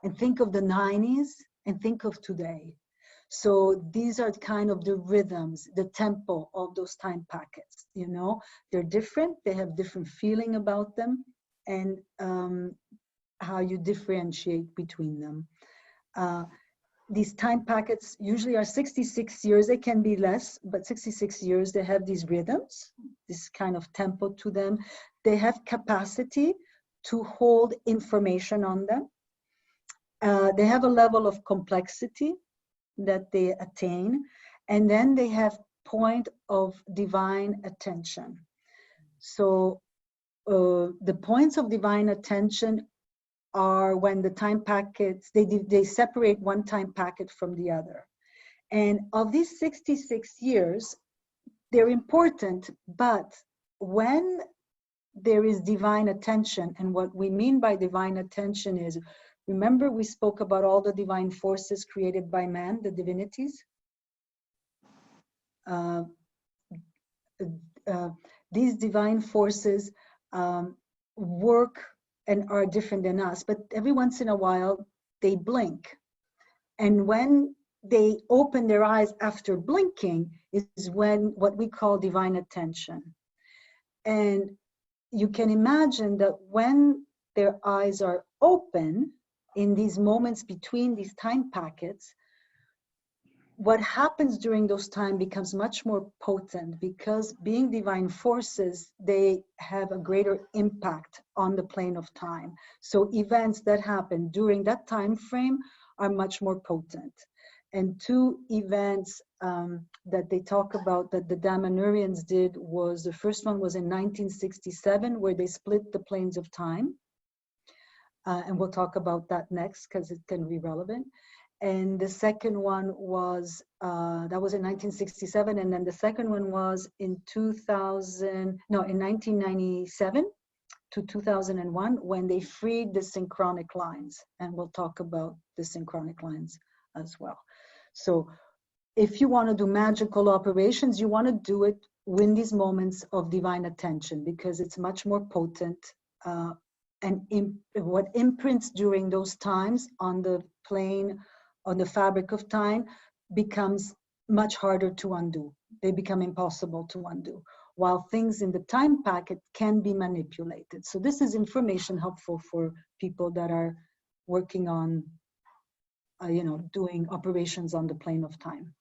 and think of the 90s, and think of today. So these are kind of the rhythms, the tempo of those time packets, you know. They're different, they have different feeling about them, and how you differentiate between them. These time packets usually are 66 years, they can be less, but 66 years, they have these rhythms, this kind of tempo to them. They have capacity to hold information on them. They have a level of complexity that they attain, and then they have point of divine attention. So the points of divine attention are when the time packets, they separate one time packet from the other. And of these 66 years, they're important, but when there is divine attention, and what we mean by divine attention is, remember we spoke about all the divine forces created by man, the divinities? These divine forces work and are different than us, but every once in a while they blink. And when they open their eyes after blinking is when what we call divine attention. And you can imagine that when their eyes are open in these moments between these time packets, what happens during those time becomes much more potent, because being divine forces, they have a greater impact on the plane of time. So events that happen during that time frame are much more potent. And two events that they talk about that the Damanurians did was, the first one was in 1967, where they split the planes of time. And we'll talk about that next because it can be relevant. And the second one was, that was in 1967. And then the second one was in 1997 to 2001, when they freed the synchronic lines. And we'll talk about the synchronic lines as well. So if you want to do magical operations, you want to do it in these moments of divine attention, because it's much more potent. And what imprints during those times on the plane, on the fabric of time, becomes much harder to undo. They become impossible to undo, while things in the time packet can be manipulated. So this is information helpful for people that are working on, doing operations on the plane of time.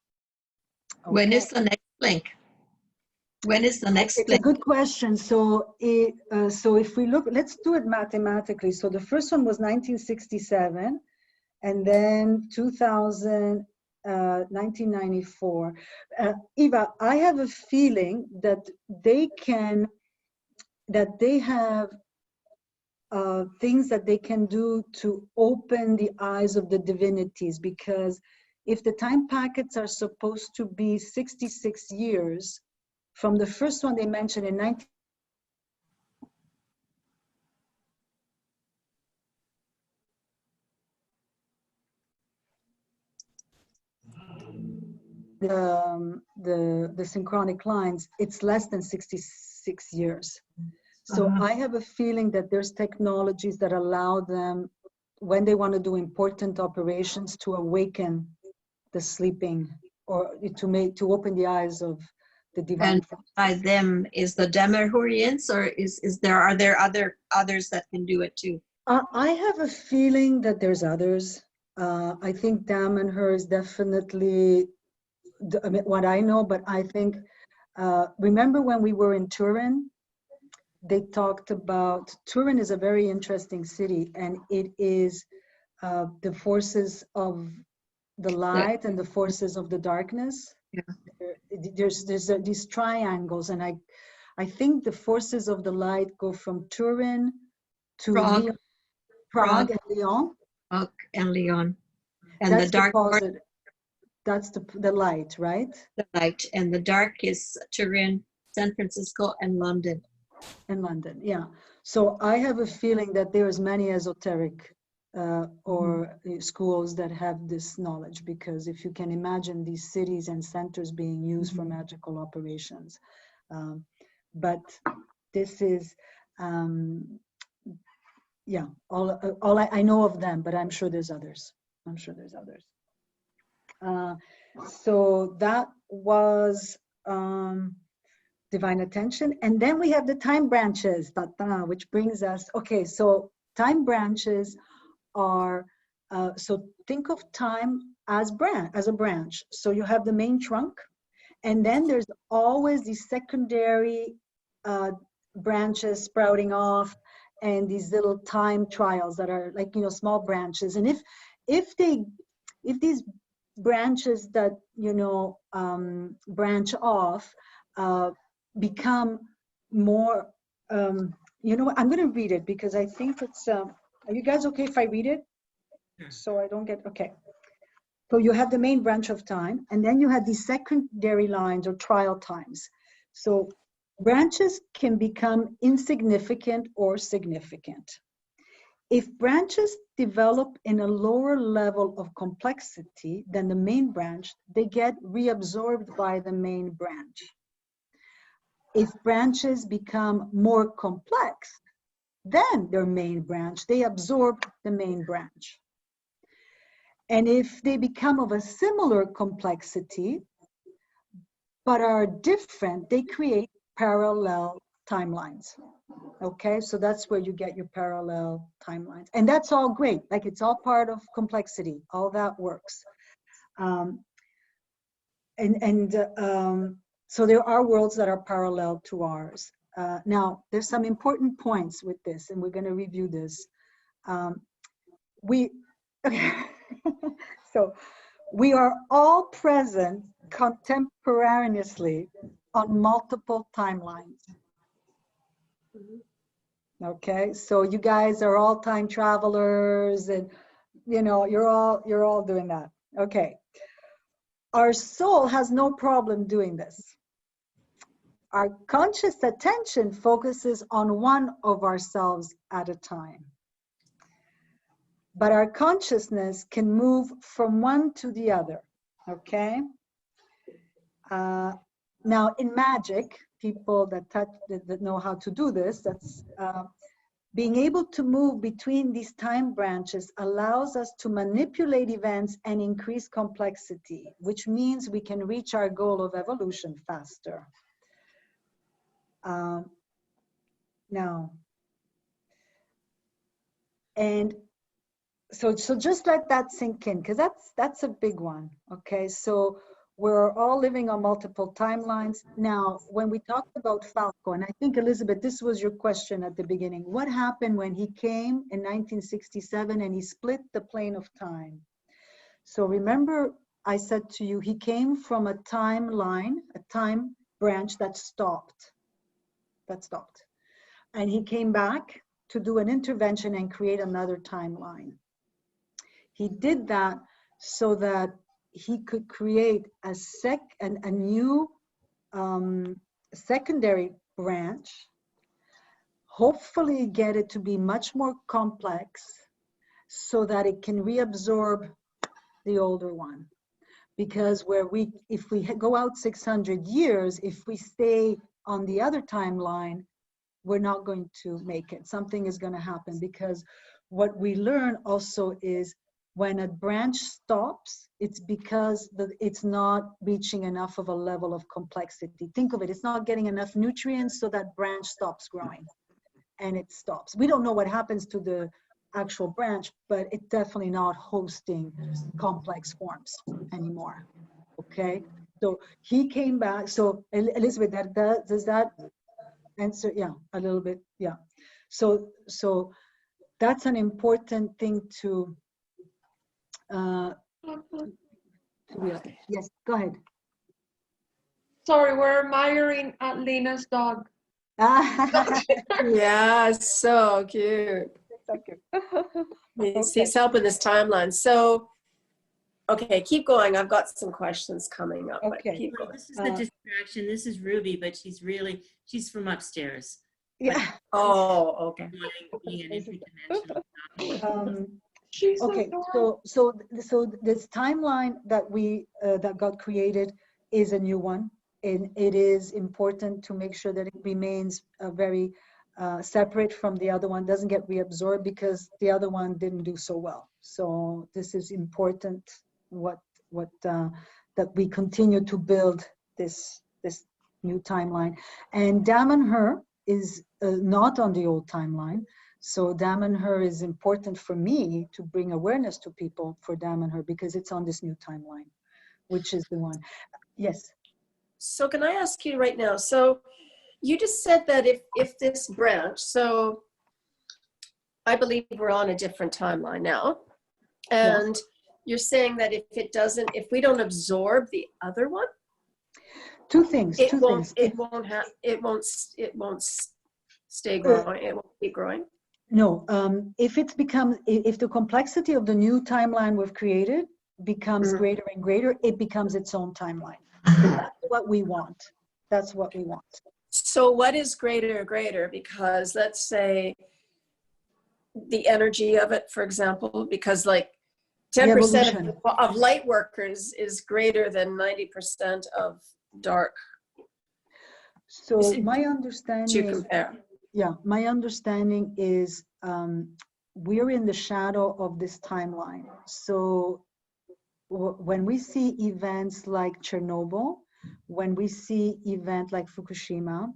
Okay. When is the next link? When is the next It's link? a good question. So if we look, let's do it mathematically. So the first one was 1967, and then 1994. Eva, I have a feeling that they have things that they can do to open the eyes of the divinities, because if the time packets are supposed to be 66 years, from the first one they mentioned in 19... the synchronic lines, it's less than 66 years. So I have a feeling that there's technologies that allow them, when they want to do important operations, to awaken the sleeping, or to open the eyes of the divine. And by them is the Demahurians, or are there others that can do it too? I have a feeling that there's others. I think Damanhur is definitely what I know, but I think, remember when we were in Turin, they talked about, Turin is a very interesting city, and it is the forces of the light and the forces of the darkness. Yeah. There's these triangles, and I think the forces of the light go from Turin to Prague and Lyon. And Lyon. And that's the dark part. That's the light, right? The light, and the dark is Turin, San Francisco, and London. In London, yeah. So I have a feeling that there's many esoteric schools that have this knowledge, because if you can imagine these cities and centers being used for magical operations. But this is, yeah, all I know of them, but I'm sure there's others. I'm sure there's others. So that was divine attention. And then we have the time branches, which brings us, okay, so time branches are, so think of time as a branch. So you have the main trunk, and then there's always these secondary branches sprouting off, and these little time trials that are like, you know, small branches. And if these branches that, you know, branch off become more, you know, I'm going to read it because I think it's, are you guys okay if I read it? So I don't get, okay. So you have the main branch of time, and then you have these secondary lines or trial times. So branches can become insignificant or significant. If branches develop in a lower level of complexity than the main branch, they get reabsorbed by the main branch. If branches become more complex than their main branch, they absorb the main branch. And if they become of a similar complexity, but are different, they create parallel timelines. Okay, so that's where you get your parallel timelines. And that's all great, like it's all part of complexity, all that works. So there are worlds that are parallel to ours. Now, there's some important points with this, and we're gonna review this. So we are all present contemporaneously on multiple timelines. Okay, so you guys are all time travelers, and you know, you're all doing that. Okay, our soul has no problem doing this. Our conscious attention focuses on one of ourselves at a time. But our consciousness can move from one to the other, okay? Now in magic, people that know how to do this, that's being able to move between these time branches allows us to manipulate events and increase complexity, which means we can reach our goal of evolution faster. Now, and so just let that sink in, because that's a big one. Okay, so we're all living on multiple timelines. Now, when we talked about Falco, and I think Elizabeth, this was your question at the beginning. What happened when he came in 1967 and he split the plane of time? So remember, I said to you, he came from a timeline, a time branch that stopped. And he came back to do an intervention and create another timeline. He did that so that he could create a new secondary branch, hopefully get it to be much more complex so that it can reabsorb the older one. Because if we go out 600 years, if we stay on the other timeline, we're not going to make it. Something is going to happen, because what we learn also is when a branch stops, it's because it's not reaching enough of a level of complexity. Think of it, it's not getting enough nutrients, so that branch stops growing and it stops. We don't know what happens to the actual branch, but it's definitely not hosting complex forms anymore. Okay, so he came back. So Elizabeth, does that answer? Yeah, a little bit. Yeah. So that's an important thing to yes, go ahead. Sorry, we're admiring Lena's dog. Yeah, so cute. So cute. He's helping this timeline. So, okay, keep going. I've got some questions coming up. Okay. Keep going. This is the distraction. This is Ruby, but she's from upstairs. Yeah. Oh, okay. Being an interdimensional. Okay, so this timeline that that got created is a new one, and it is important to make sure that it remains very separate from the other one, doesn't get reabsorbed, because the other one didn't do so well. So this is important, what that we continue to build this new timeline. And Dam and Her is not on the old timeline. So Dam and Her is important for me to bring awareness to people for Dam and Her because it's on this new timeline, which is the one. Yes. So can I ask you right now, so you just said that if this branch, so I believe we're on a different timeline now, and you're saying that if we don't absorb the other one, Two things. it won't stay growing. It won't keep growing. No, if the complexity of the new timeline we've created becomes greater and greater, it becomes its own timeline. That's what we want. That's what we want. So what is greater or greater? Because let's say the energy of it, for example, because like 10% of light workers is greater than 90% of dark. So my understanding, to compare. Yeah, my understanding is we're in the shadow of this timeline. So when we see events like Chernobyl, when we see events like Fukushima,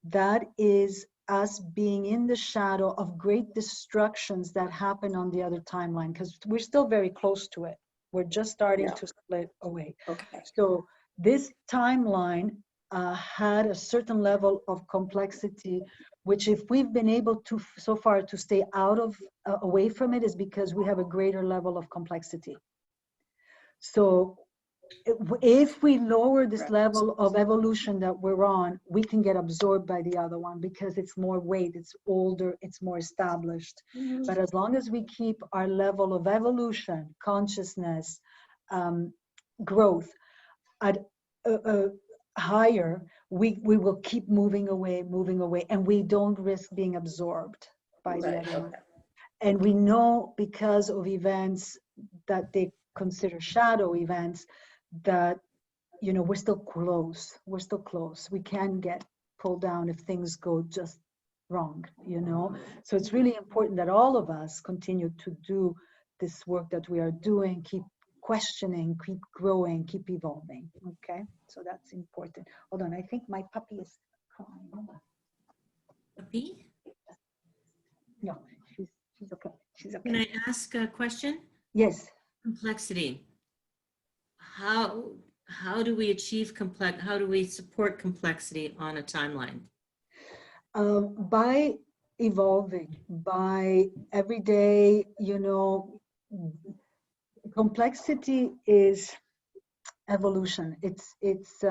that is us being in the shadow of great destructions that happen on the other timeline, because we're still very close to it. We're just starting to split away. Okay. So this timeline had a certain level of complexity, which if we've been able to so far to stay out of away from it is because we have a greater level of complexity. So if we lower this level of evolution that we're on, we can get absorbed by the other one because it's more weight, it's older, it's more established. But as long as we keep our level of evolution, consciousness, growth at higher, we will keep moving away, and we don't risk being absorbed by the other one. And we know because of events that they consider shadow events that, you know, we're still close. We can get pulled down if things go just wrong, you know. So it's really important that all of us continue to do this work that we are doing, keep questioning, keep growing, keep evolving. Okay, so that's important. Hold on, I think my puppy is crying. Hold on. Puppy? No, she's okay. She's okay. Can I ask a question? Yes. Complexity. How do we achieve how do we support complexity on a timeline? By evolving, by every day, you know, complexity is evolution. It's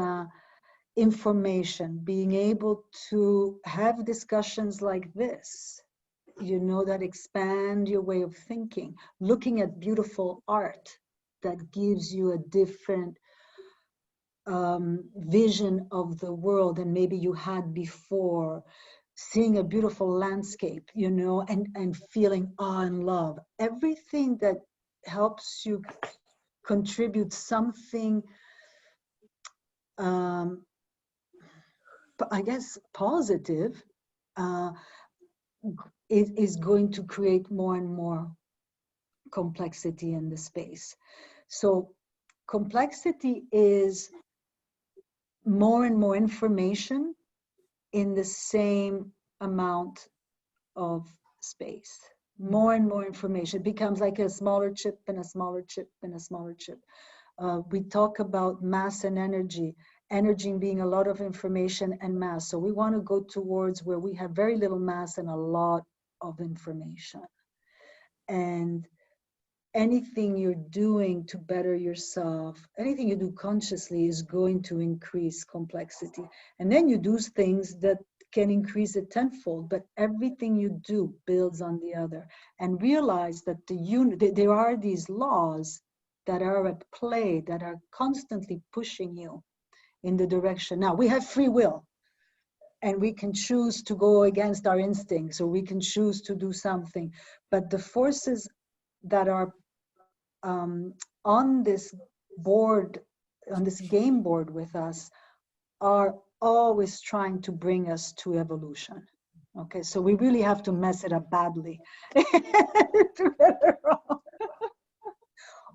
information, being able to have discussions like this, you know, that expand your way of thinking, looking at beautiful art that gives you a different vision of the world than maybe you had before, seeing a beautiful landscape, you know, and feeling awe and love. Everything that helps you contribute something, I guess, positive, is going to create more and more complexity in the space. So complexity is more and more information in the same amount of space. More and more information. It becomes like a smaller chip and a smaller chip and a smaller chip. We talk about mass and energy being a lot of information and mass. So we want to go towards where we have very little mass and a lot of information. And anything you're doing to better yourself, anything you do consciously is going to increase complexity. And then you do things that can increase it tenfold, but everything you do builds on the other. And realize that there are these laws that are at play, that are constantly pushing you in the direction. Now, we have free will, and we can choose to go against our instincts, or we can choose to do something. But the forces that are on this board, on this game board with us, are always trying to bring us to evolution. Okay, so we really have to mess it up badly to get it wrong.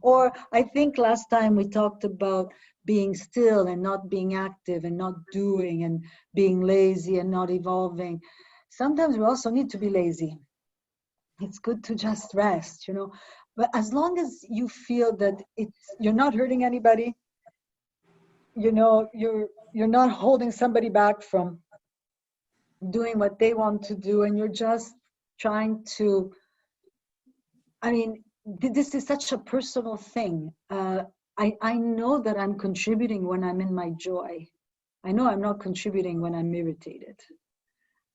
Or I think last time we talked about being still and not being active and not doing and being lazy and not evolving. Sometimes we also need to be lazy. It's good to just rest, you know. But as long as you feel that you're not hurting anybody, you know, you're not holding somebody back from doing what they want to do, and you're just trying to, I mean, this is such a personal thing. I know that I'm contributing when I'm in my joy. I know I'm not contributing when I'm irritated.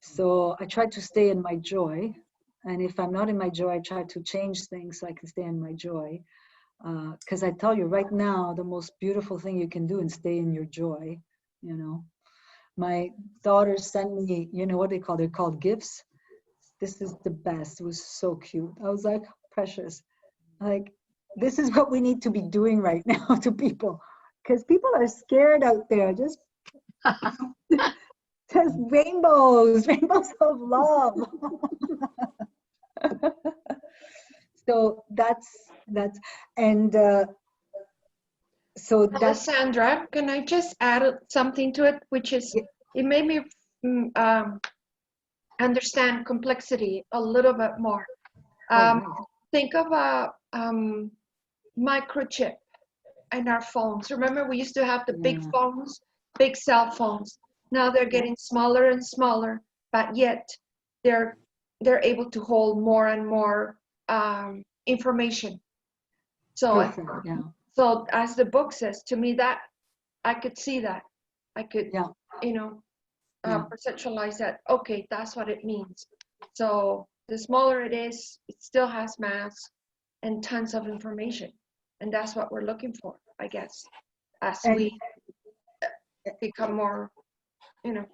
So I try to stay in my joy. And if I'm not in my joy, I try to change things so I can stay in my joy. Because I tell you right now, the most beautiful thing you can do is stay in your joy, you know. My daughters sent me, you know what they call, they're called gifts. This is the best. It was so cute. I was like, precious. Like, this is what we need to be doing right now to people. Because people are scared out there. Just rainbows of love. So that's and so that's Alessandra, can I just add something to it, which is, it made me understand complexity a little bit more. Think of a microchip in our phones. Remember, we used to have the big phones, big cell phones. Now they're getting smaller and smaller, but yet they're able to hold more and more information. So, so as the book says, to me, that I could see that. I could, you know, perceptualize that. Okay, that's what it means. So the smaller it is, it still has mass and tons of information. And that's what we're looking for, I guess, as we become more, you know,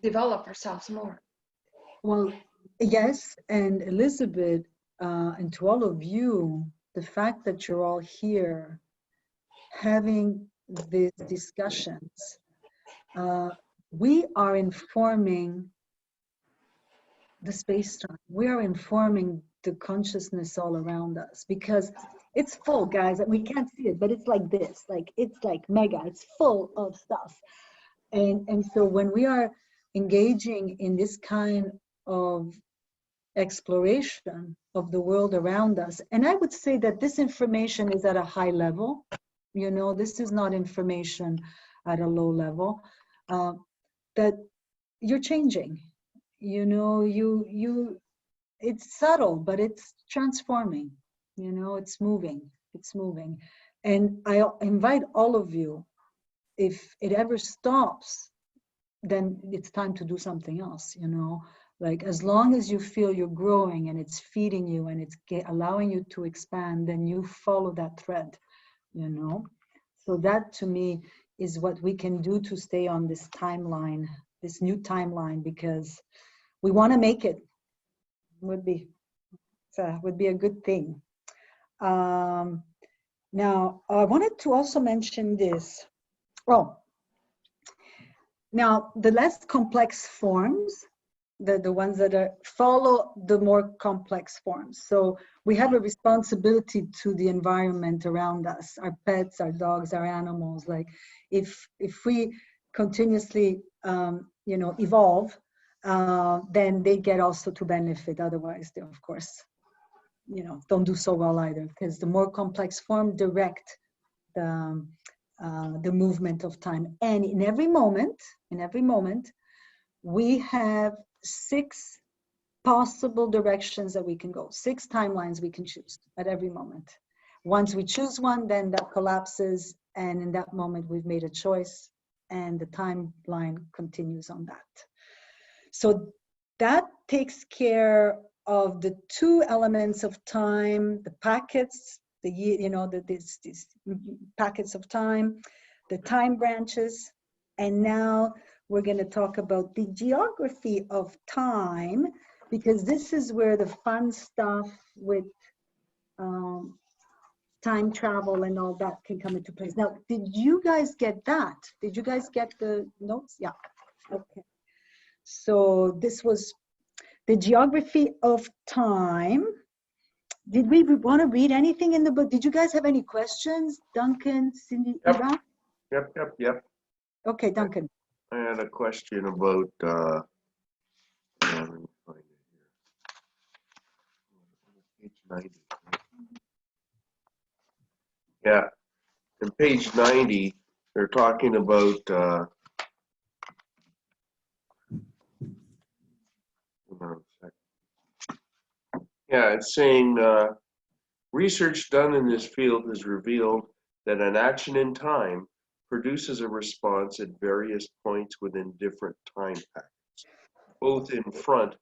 develop ourselves more. Well, yes, and Elizabeth, and to all of you, the fact that you're all here having these discussions, we are informing the space-time. We are informing the consciousness all around us, because it's full, guys. We can't see it, but it's like this. Like, it's like mega. It's full of stuff. And so when we are engaging in this kind of exploration of the world around us, and I would say that this information is at a high level, you know, this is not information at a low level, that you're changing, you know, it's subtle, but it's transforming, you know, it's moving. And I invite all of you, if it ever stops, then it's time to do something else, you know. Like, as long as you feel you're growing and it's feeding you and it's allowing you to expand, then you follow that thread, you know. So that, to me, is what we can do to stay on this timeline, this new timeline, because we want to make it. Would be a good thing. Now, I wanted to also mention this. Oh, now the less complex forms, the ones that follow the more complex forms. So we have a responsibility to the environment around us, our pets, our dogs, our animals. Like, if we continuously, you know, evolve, then they get also to benefit. Otherwise, they, of course, you know, don't do so well either, because the more complex form direct the movement of time. And in every moment, we have 6 possible directions that we can go, 6 timelines we can choose at every moment. Once we choose one, then that collapses, and in that moment we've made a choice, and the timeline continues on that. So that takes care of the 2 elements of time, the packets, you know, these packets of time, the time branches, and now we're going to talk about the geography of time, because this is where the fun stuff with time travel and all that can come into place. Now, did you guys get that? Did you guys get the notes? Yeah. Okay. So this was the geography of time. Did we want to read anything in the book? Did you guys have any questions? Duncan, Cindy, Yep. Eva? Yep. Okay, Duncan. I had a question about, let me find it here. Page 90. Yeah, in page 90, they're talking about, hold on a sec. Yeah, it's saying, research done in this field has revealed that an action in time produces a response at various points within different time packets, both in front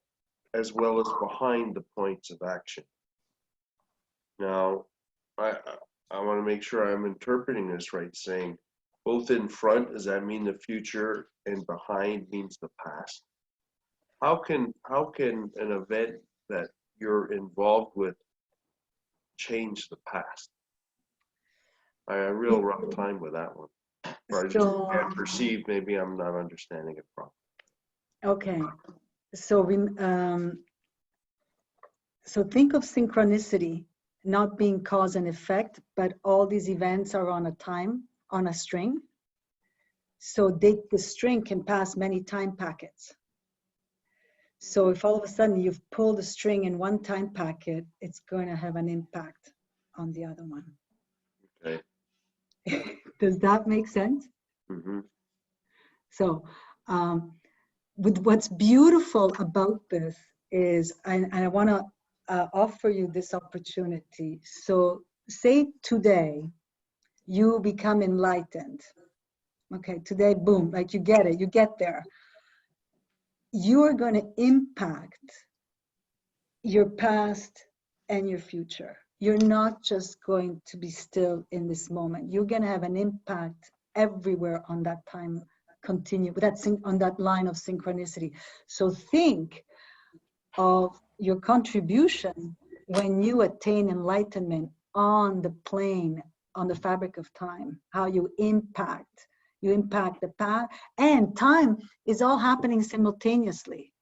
as well as behind the points of action. Now, I want to make sure I'm interpreting this right, saying both in front, does that mean the future, and behind means the past? How can an event that you're involved with change the past? I had a real rough time with that one. Or I just can't perceive, maybe I'm not understanding it properly. Okay, so so think of synchronicity not being cause and effect, but all these events are on a string. So the string can pass many time packets. So if all of a sudden you've pulled a string in one time packet, it's going to have an impact on the other one. Okay. Does that make sense? Mm-hmm. So with what's beautiful about this is, and I want to offer you this opportunity. So say today you become enlightened. Okay, today, boom, like you get it, you get there. You are going to impact your past and your future. You're not just going to be still in this moment. You're going to have an impact everywhere on that time continue, on that line of synchronicity. So think of your contribution when you attain enlightenment on the plane, on the fabric of time, how you impact the past, and time is all happening simultaneously.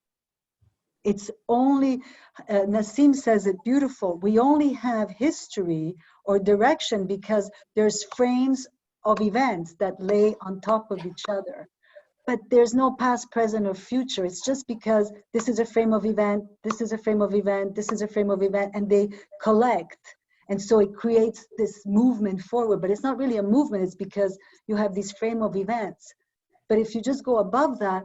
It's only, Nassim says it beautiful, we only have history or direction because there's frames of events that lay on top of each other. But there's no past, present, or future. It's just because this is a frame of event, this is a frame of event, this is a frame of event, and they collect. And so it creates this movement forward, but it's not really a movement, it's because you have these frame of events. But if you just go above that,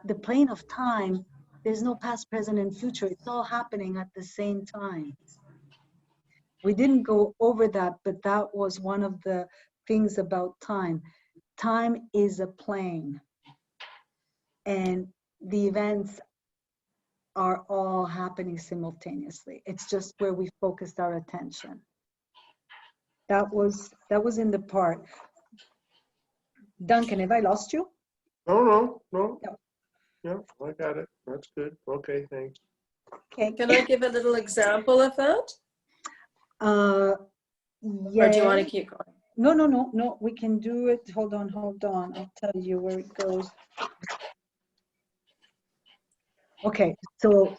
the plane of time, there's no past, present, and future. It's all happening at the same time. We didn't go over that, but that was one of the things about time. Time is a plane, and the events are all happening simultaneously. It's just where we focused our attention. That was in the part. Duncan, have I lost you? No. No. Yeah, I got it. That's good. Okay, thanks. Okay. Can I give a little example of that? Yeah. Or do you want to keep going? No, we can do it. Hold on. I'll tell you where it goes. Okay, so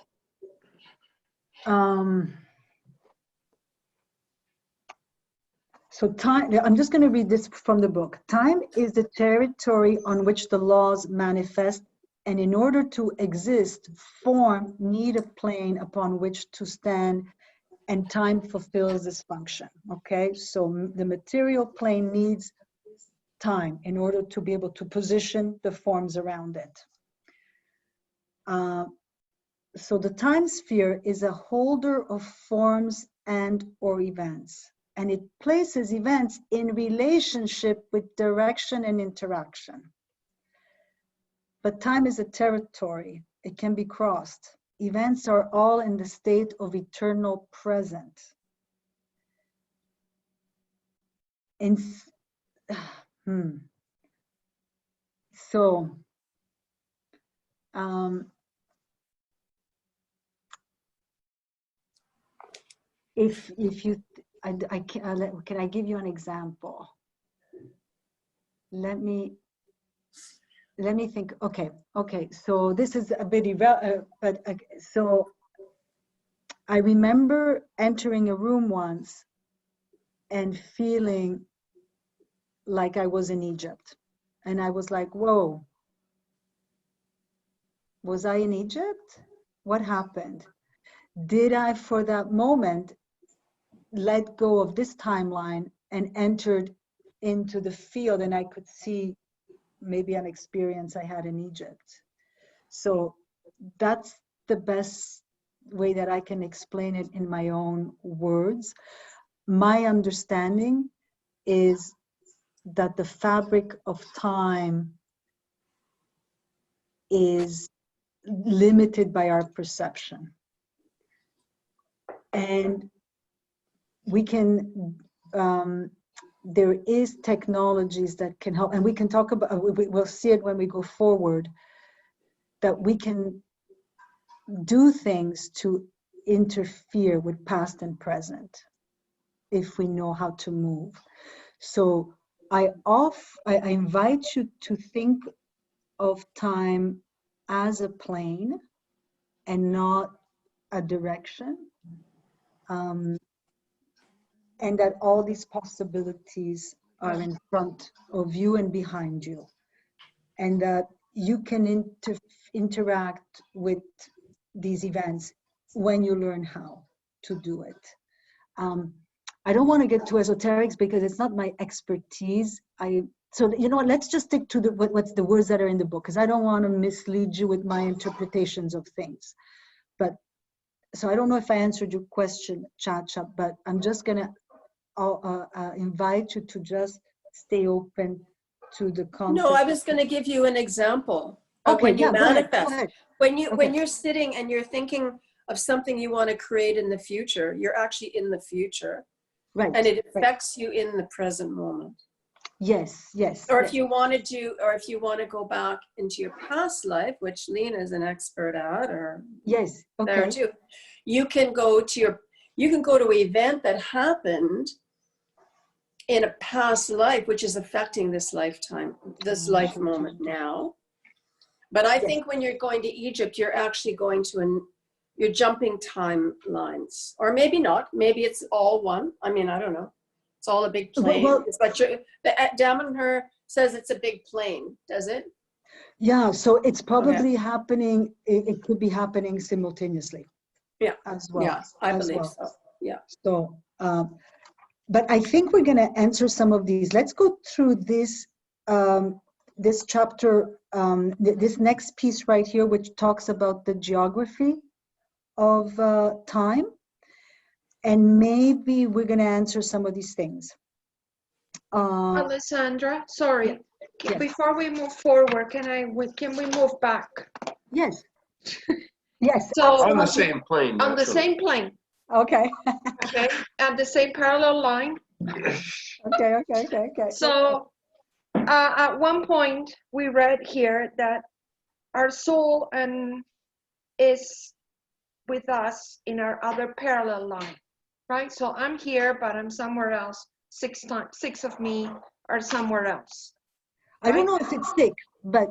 so time, I'm just going to read this from the book. Time is the territory on which the laws manifest, and in order to exist, form need a plane upon which to stand, and time fulfills this function. Okay, so the material plane needs time in order to be able to position the forms around it. So the time sphere is a holder of forms and or events, and it places events in relationship with direction and interaction. But time is a territory. It can be crossed. Events are all in the state of eternal present. So, if you, can I give you an example? Let me think. Okay. So this is a bit so I remember entering a room once and feeling like I was in Egypt. And I was like, whoa, was I in Egypt? What happened? Did I, for that moment, let go of this timeline and entered into the field, and I could see maybe an experience I had in Egypt? So that's the best way that I can explain it in my own words. My understanding is that the fabric of time is limited by our perception. And we can, there is technologies that can help, and we can talk about, we'll see it when we go forward, that we can do things to interfere with past and present if we know how to move. So I invite you to think of time as a plane and not a direction, and that all these possibilities are in front of you and behind you, and that you can interact with these events when you learn how to do it. I don't want to get too esoteric because it's not my expertise. So you know what, let's just stick to what's the words that are in the book, because I don't want to mislead you with my interpretations of things. But so I don't know if I answered your question, ChaCha, but I'm just gonna invite you to just stay open to the concept. No, I was going to give you an example of when you manifest. When you're sitting and you're thinking of something you want to create in the future, you're actually in the future. Right. And it affects you in the present moment. Yes, yes. Or if you want to do, or if you want to go back into your past life, which Lena is an expert at, or yes, okay. There too, you can go to an event that happened in a past life, which is affecting this lifetime, this life moment now. But I think when you're going to Egypt, you're actually going to you're jumping timelines, or maybe not. Maybe it's all one. I mean, I don't know. It's all a big plane. But Damanhur says it's a big plane. Does it? Yeah. So it's probably happening. It could be happening simultaneously. Yeah. As well. Yeah, I believe so. Yeah. So, but I think we're going to answer some of these. Let's go through this this chapter, this next piece right here, which talks about the geography of time, and maybe we're going to answer some of these things. Alessandra, sorry. Yes. Before we move forward, can we move back? Yes. Yes. So on the same plane. On the same plane. Okay. Okay. At the same parallel line. Okay. So at one point we read here that our soul is with us in our other parallel line, right? So I'm here, but I'm somewhere else. Six of me are somewhere else. Right? I don't know if it's 6, but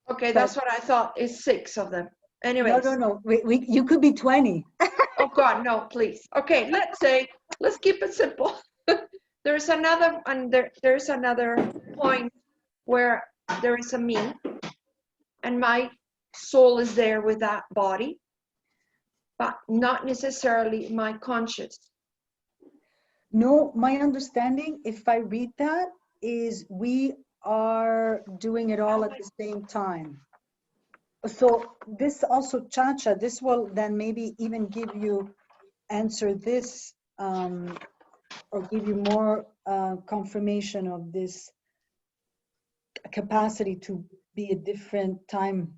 okay, that's what I thought is 6 of them. Anyways. No. You could be 20. Oh God, no, please. Okay, let's keep it simple. There's another point where there is a me, and my soul is there with that body, but not necessarily my conscious. No, my understanding, if I read that, is we are doing it all at the same time. So this also, ChaCha, this will then maybe even answer this, or give you more confirmation of this capacity to be a different time,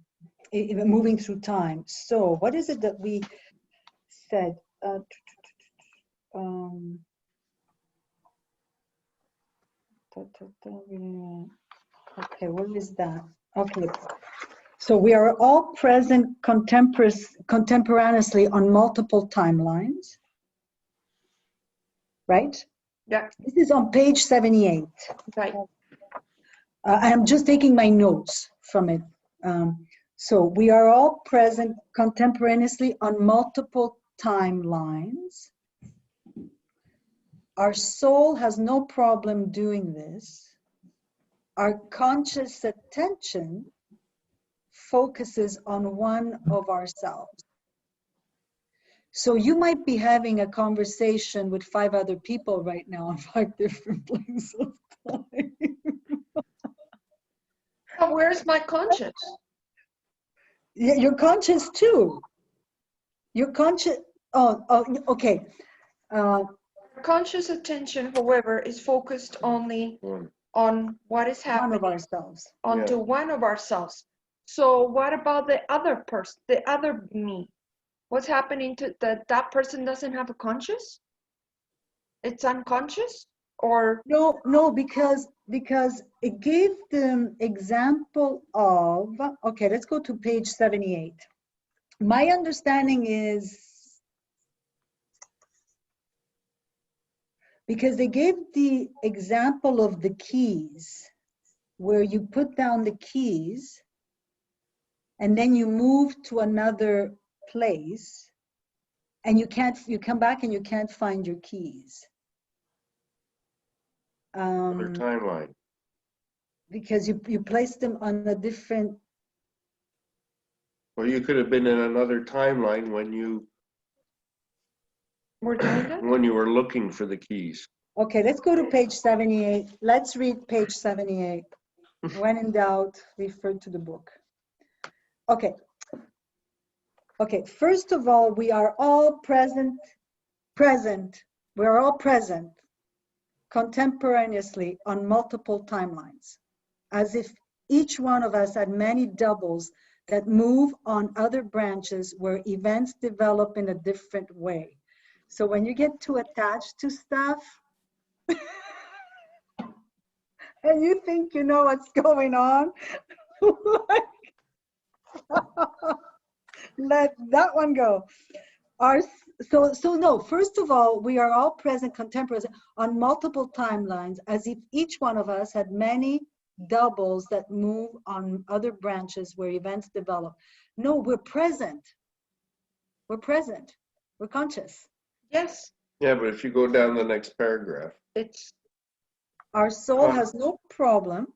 even moving through time. So what is it that we said? Okay, what is that? Okay, so we are all present contemporaneously on multiple timelines, right? Yeah. This is on page 78. Right. I'm just taking my notes from it. So we are all present contemporaneously on multiple timelines. Our soul has no problem doing this. Our conscious attention focuses on one of ourselves. So you might be having a conversation with 5 other people right now on 5 different places of time. But where's my conscious? Yeah, you're conscious too. You're conscious. Oh, okay. Conscious attention, however, is focused only on what is happening. One of ourselves. Onto one of ourselves. So what about the other person, the other me? What's happening to that person doesn't have a conscious? It's unconscious? Or No, because it gave the example of, okay, let's go to page 78. My understanding is, because they gave the example of the keys, where you put down the keys and then you move to another place and you come back and you can't find your keys. Another timeline. Because you placed them on a different. Well, you could have been in another timeline when you we're doing that? when you were looking for the keys. Okay, let's go to page 78. Let's read page 78. When in doubt, refer to the book. Okay. Okay, first of all, we are all present. We're all present contemporaneously on multiple timelines, as if each one of us had many doubles that move on other branches where events develop in a different way. So when you get too attached to stuff, and you think you know what's going on, let that one go. No, first of all, we are all present contemporaries on multiple timelines, as if each one of us had many doubles that move on other branches where events develop. No, we're present. We're present. We're conscious. Yes. Yeah, but if you go down the next paragraph. It's our soul has no problem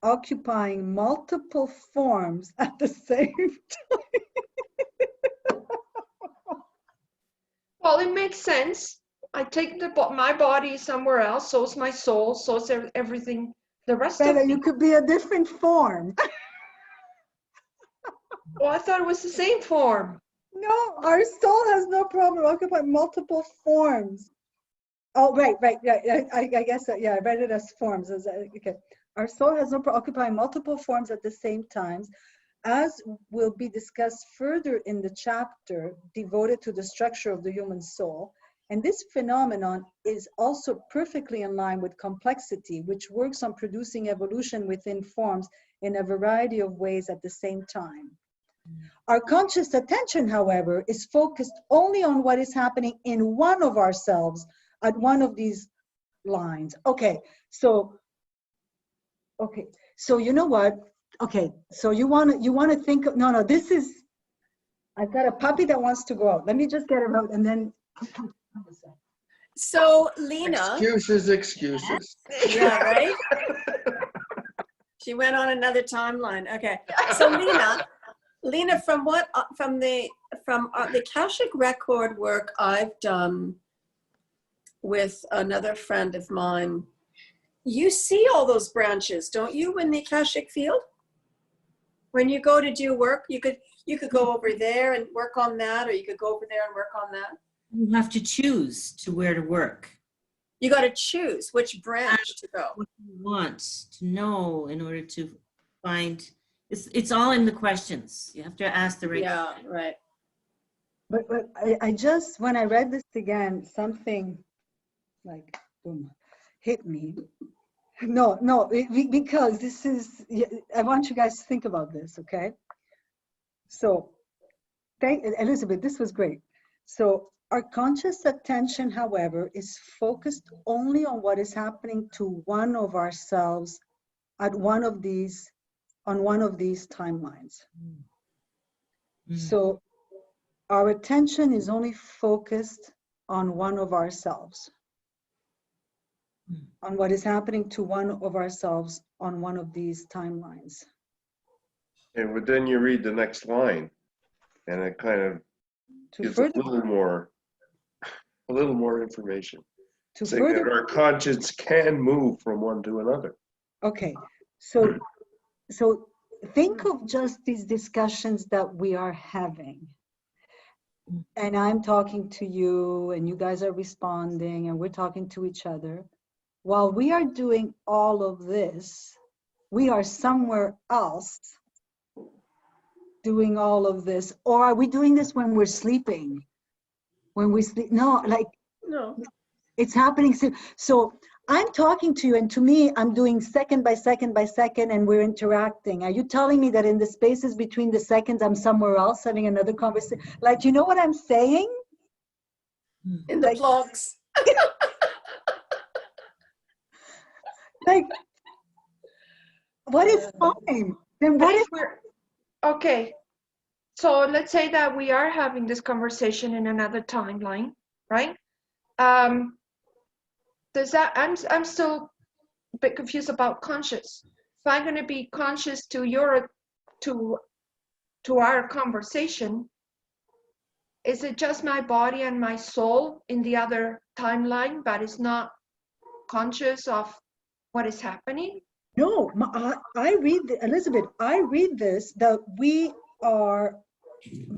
occupying multiple forms at the same time. Well, it makes sense. I take my body somewhere else, so is my soul, so is everything, the rest of Bella, me. you could be a different form. Oh, I thought it was the same form. No, our soul has no problem occupying multiple forms. Oh, right. I guess, yeah, I read it as forms. Okay. Our soul has no problem occupying multiple forms at the same time, as will be discussed further in the chapter devoted to the structure of the human soul. And this phenomenon is also perfectly in line with complexity, which works on producing evolution within forms in a variety of ways at the same time. Our conscious attention, however, is focused only on what is happening in one of ourselves at one of these lines. Okay, so you know what? Okay, so you want to think of, no, this is, I've got a puppy that wants to go out. Let me just get her out and then. So Lena. Excuses. Yeah, right? She went on another timeline. Okay, so Lena, from the Akashic record work I've done with another friend of mine, you see all those branches, don't you, in the Akashic field? When you go to do work, you could go over there and work on that, or you could go over there and work on that. You have to choose to where to work. You got to choose which branch to go. What you want to know in order to find, it's all in the questions. You have to ask the right. Yeah, right. But I just, when I read this again, something like boom, hit me. No, because this is, I want you guys to think about this, okay? So, Elizabeth, this was great. So, our conscious attention, however, is focused only on what is happening to one of ourselves at on one of these timelines. So, our attention is only focused on one of ourselves, on what is happening to one of ourselves on one of these timelines. And but then you read the next line, and it kind of To gives further, a little more information, to saying that further, our conscience can move from one to another. okay, so think of just these discussions that we are having. And I'm talking to you, and you guys are responding, and we're talking to each other. While we are doing all of this, we are somewhere else doing all of this. Or are we doing this when we're sleeping? When we sleep? No, like, No. it's happening. So I'm talking to you, and to me, I'm doing second by second by second, and we're interacting. Are you telling me that in the spaces between the seconds, I'm somewhere else having another conversation? Like, you know what I'm saying? In the vlogs. Like, what is time? Then But what if is, we're okay, so let's say that we are having this conversation in another timeline, right? Does that I'm still a bit confused about conscious. If I'm going to be conscious to our conversation, is it just my body and my soul in the other timeline, but it's not conscious of what is happening? no, I read, Elizabeth, I read this, that we are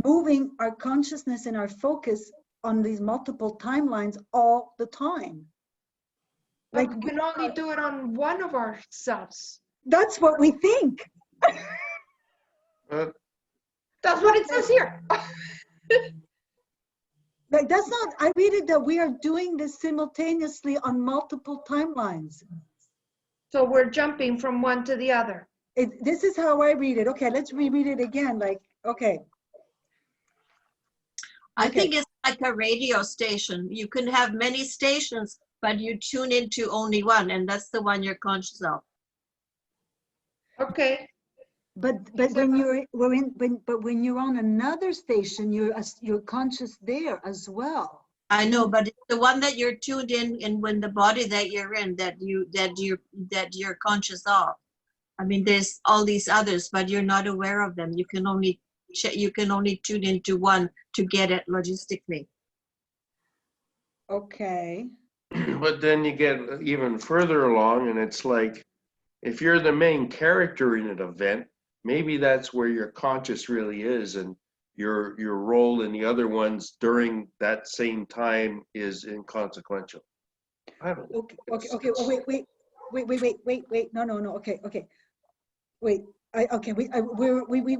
moving our consciousness and our focus on these multiple timelines all the time. But Like, we can only do it on one of ourselves. that's what we think. That's what it says here. Like, that's not, I read it that we are doing this simultaneously on multiple timelines. So we're jumping from one to the other. This is how I read it. Okay, let's reread it again. Like, okay. I Okay. think it's like a radio station. You can have many stations, but you tune into only one, and that's the one you're conscious of. Okay. But when you're on another station, you're conscious there as well. I know, but it's the one that you're tuned in, and when the body that you're in, that you're conscious of. I mean, there's all these others, but you're not aware of them. You can only tune into one to get it logistically. Okay. But then you get even further along, and it's like, if you're the main character in an event, maybe that's where your conscious really is, and your role in the other ones during that same time is inconsequential. I don't know. Okay. Oh, wait. No. Okay. Wait.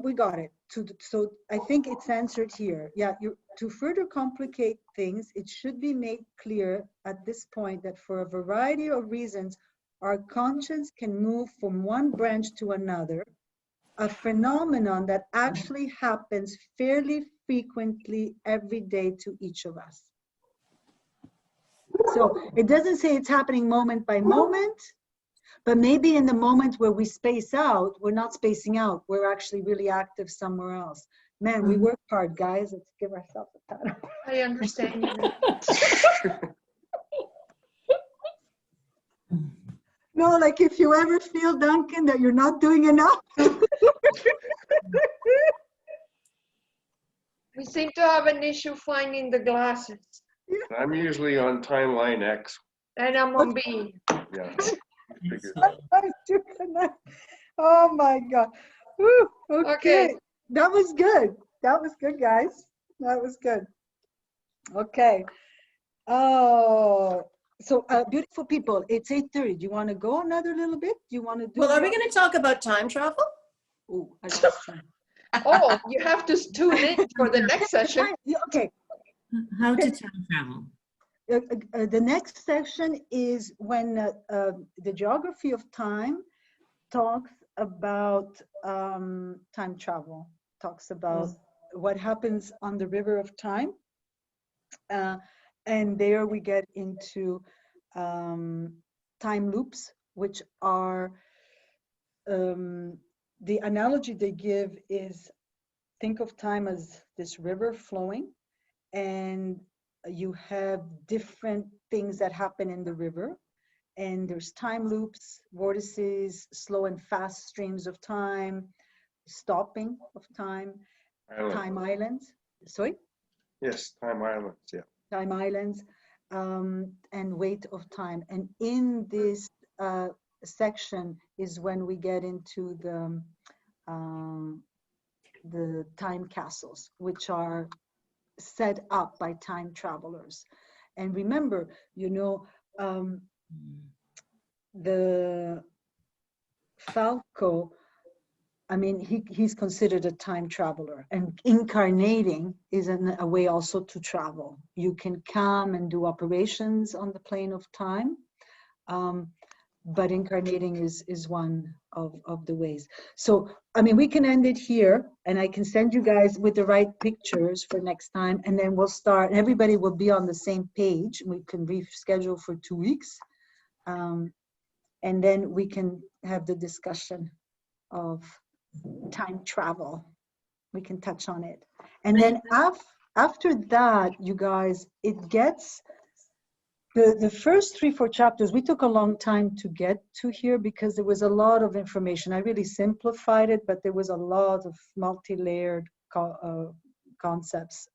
We got it. So I think it's answered here. Yeah. To further complicate things, it should be made clear at this point that for a variety of reasons, our conscience can move from one branch to another, a phenomenon that actually happens fairly frequently every day to each of us. So it doesn't say it's happening moment by moment, but maybe in the moment where we space out, we're not spacing out. We're actually really active somewhere else. Man, we work hard, guys. Let's give ourselves a pat. I understand you. No, like if you ever feel, Duncan, that you're not doing enough. We seem to have an issue finding the glasses. I'm usually on timeline X. And I'm on B. Yeah. Oh my God. Woo, okay. Okay. That was good. That was good, guys. That was good. Okay. Oh, so beautiful people, it's 8:30. Do you want to go another little bit? Do you want to do? Well, are we going to talk about time travel? Oh, I lost time. Oh, you have to tune in for the next session. Okay. How to time travel. The next section is when the geography of time talks about time travel, talks about what happens on the river of time. And there we get into time loops, which are, the analogy they give is think of time as this river flowing, and you have different things that happen in the river. And there's time loops, vortices, slow and fast streams of time, stopping of time, time islands. Sorry? Yes, time islands, yeah. Time islands, and weight of time. And in this section is when we get into the time castles, which are set up by time travelers. And remember, you know, the Falco, I mean, he's considered a time traveler, and incarnating is a way also to travel. You can come and do operations on the plane of time, but incarnating is one of the ways. So, I mean, we can end it here, and I can send you guys with the right pictures for next time, and then we'll start. Everybody will be on the same page. We can reschedule for 2 weeks, and then we can have the discussion of time travel. We can touch on it. And then after that, you guys, it gets, the first 3-4 chapters, we took a long time to get to here because there was a lot of information. I really simplified it, but there was a lot of multi-layered concepts.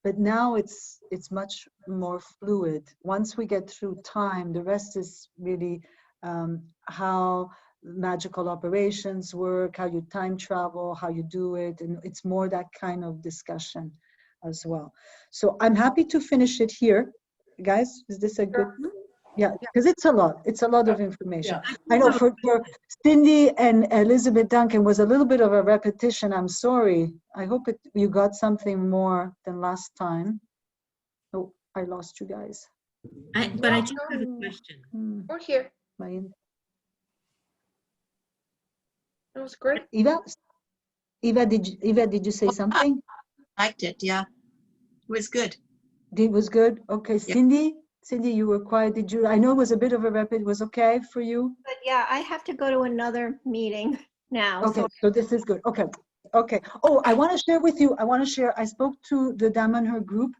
But now it's much more fluid. Once we get through time, the rest is really how magical operations work, how you time travel, how you do it, and it's more that kind of discussion as well. So I'm happy to finish it here. Guys, is this a good? Yeah, because it's a lot of information. Yeah. I know for Cindy and Elizabeth Duncan was a little bit of a repetition. I'm sorry. I hope you got something more than last time. Oh, I lost you guys. But I do have a question. We're here. That was great. Eva, did you say something? Liked it, yeah. It was good. It was good. Okay, Cindy, you were quiet. Did you? I know it was a bit of a rapid. Was okay for you? But yeah, I have to go to another meeting now. Okay, so this is good. Okay. Oh, I want to share with you. I spoke to the Damanhur group.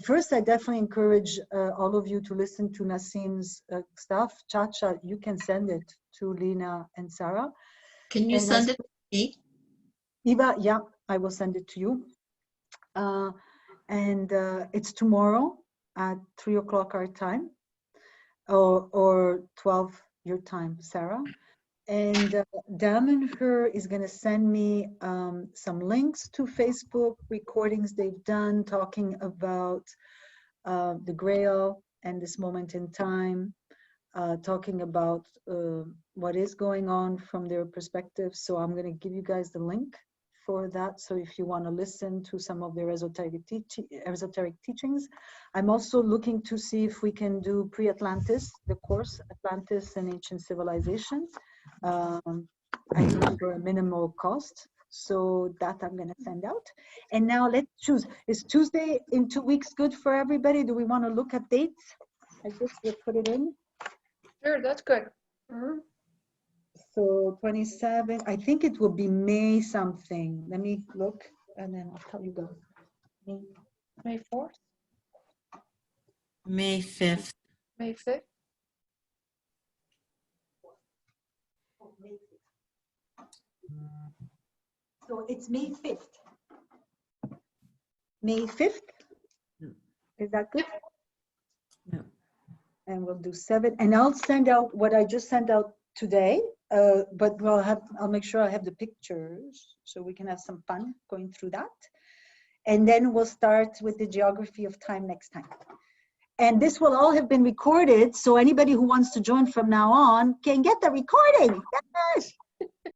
First, I definitely encourage all of you to listen to Nassim's stuff. ChaCha, you can send it to Lena and Sarah. Can you send it to me? Eva, yeah, I will send it to you. And it's tomorrow at 3 o'clock our time, or 12 your time, Sarah. And Damanhur is going to send me some links to Facebook recordings they've done talking about the Grail and this moment in time, talking about what is going on from their perspective. So I'm going to give you guys the link for that. So if you want to listen to some of their esoteric teachings, I'm also looking to see if we can do pre-Atlantis, the course Atlantis and Ancient Civilizations. I think for a minimal cost. So that I'm going to send out. And now let's choose. Is Tuesday in 2 weeks good for everybody? Do we want to look at dates? I guess we'll put it in. Sure, that's good. So 27, I think it will be May something. Let me look and then I'll tell you guys. May 4th? May 5th. May 5th? So it's May 5th. May 5th? Is that good? No. And we'll do 7. And I'll send out what I just sent out today. But I'll make sure I have the pictures so we can have some fun going through that. And then we'll start with the geography of time next time. And this will all have been recorded, so anybody who wants to join from now on can get the recording. Yes.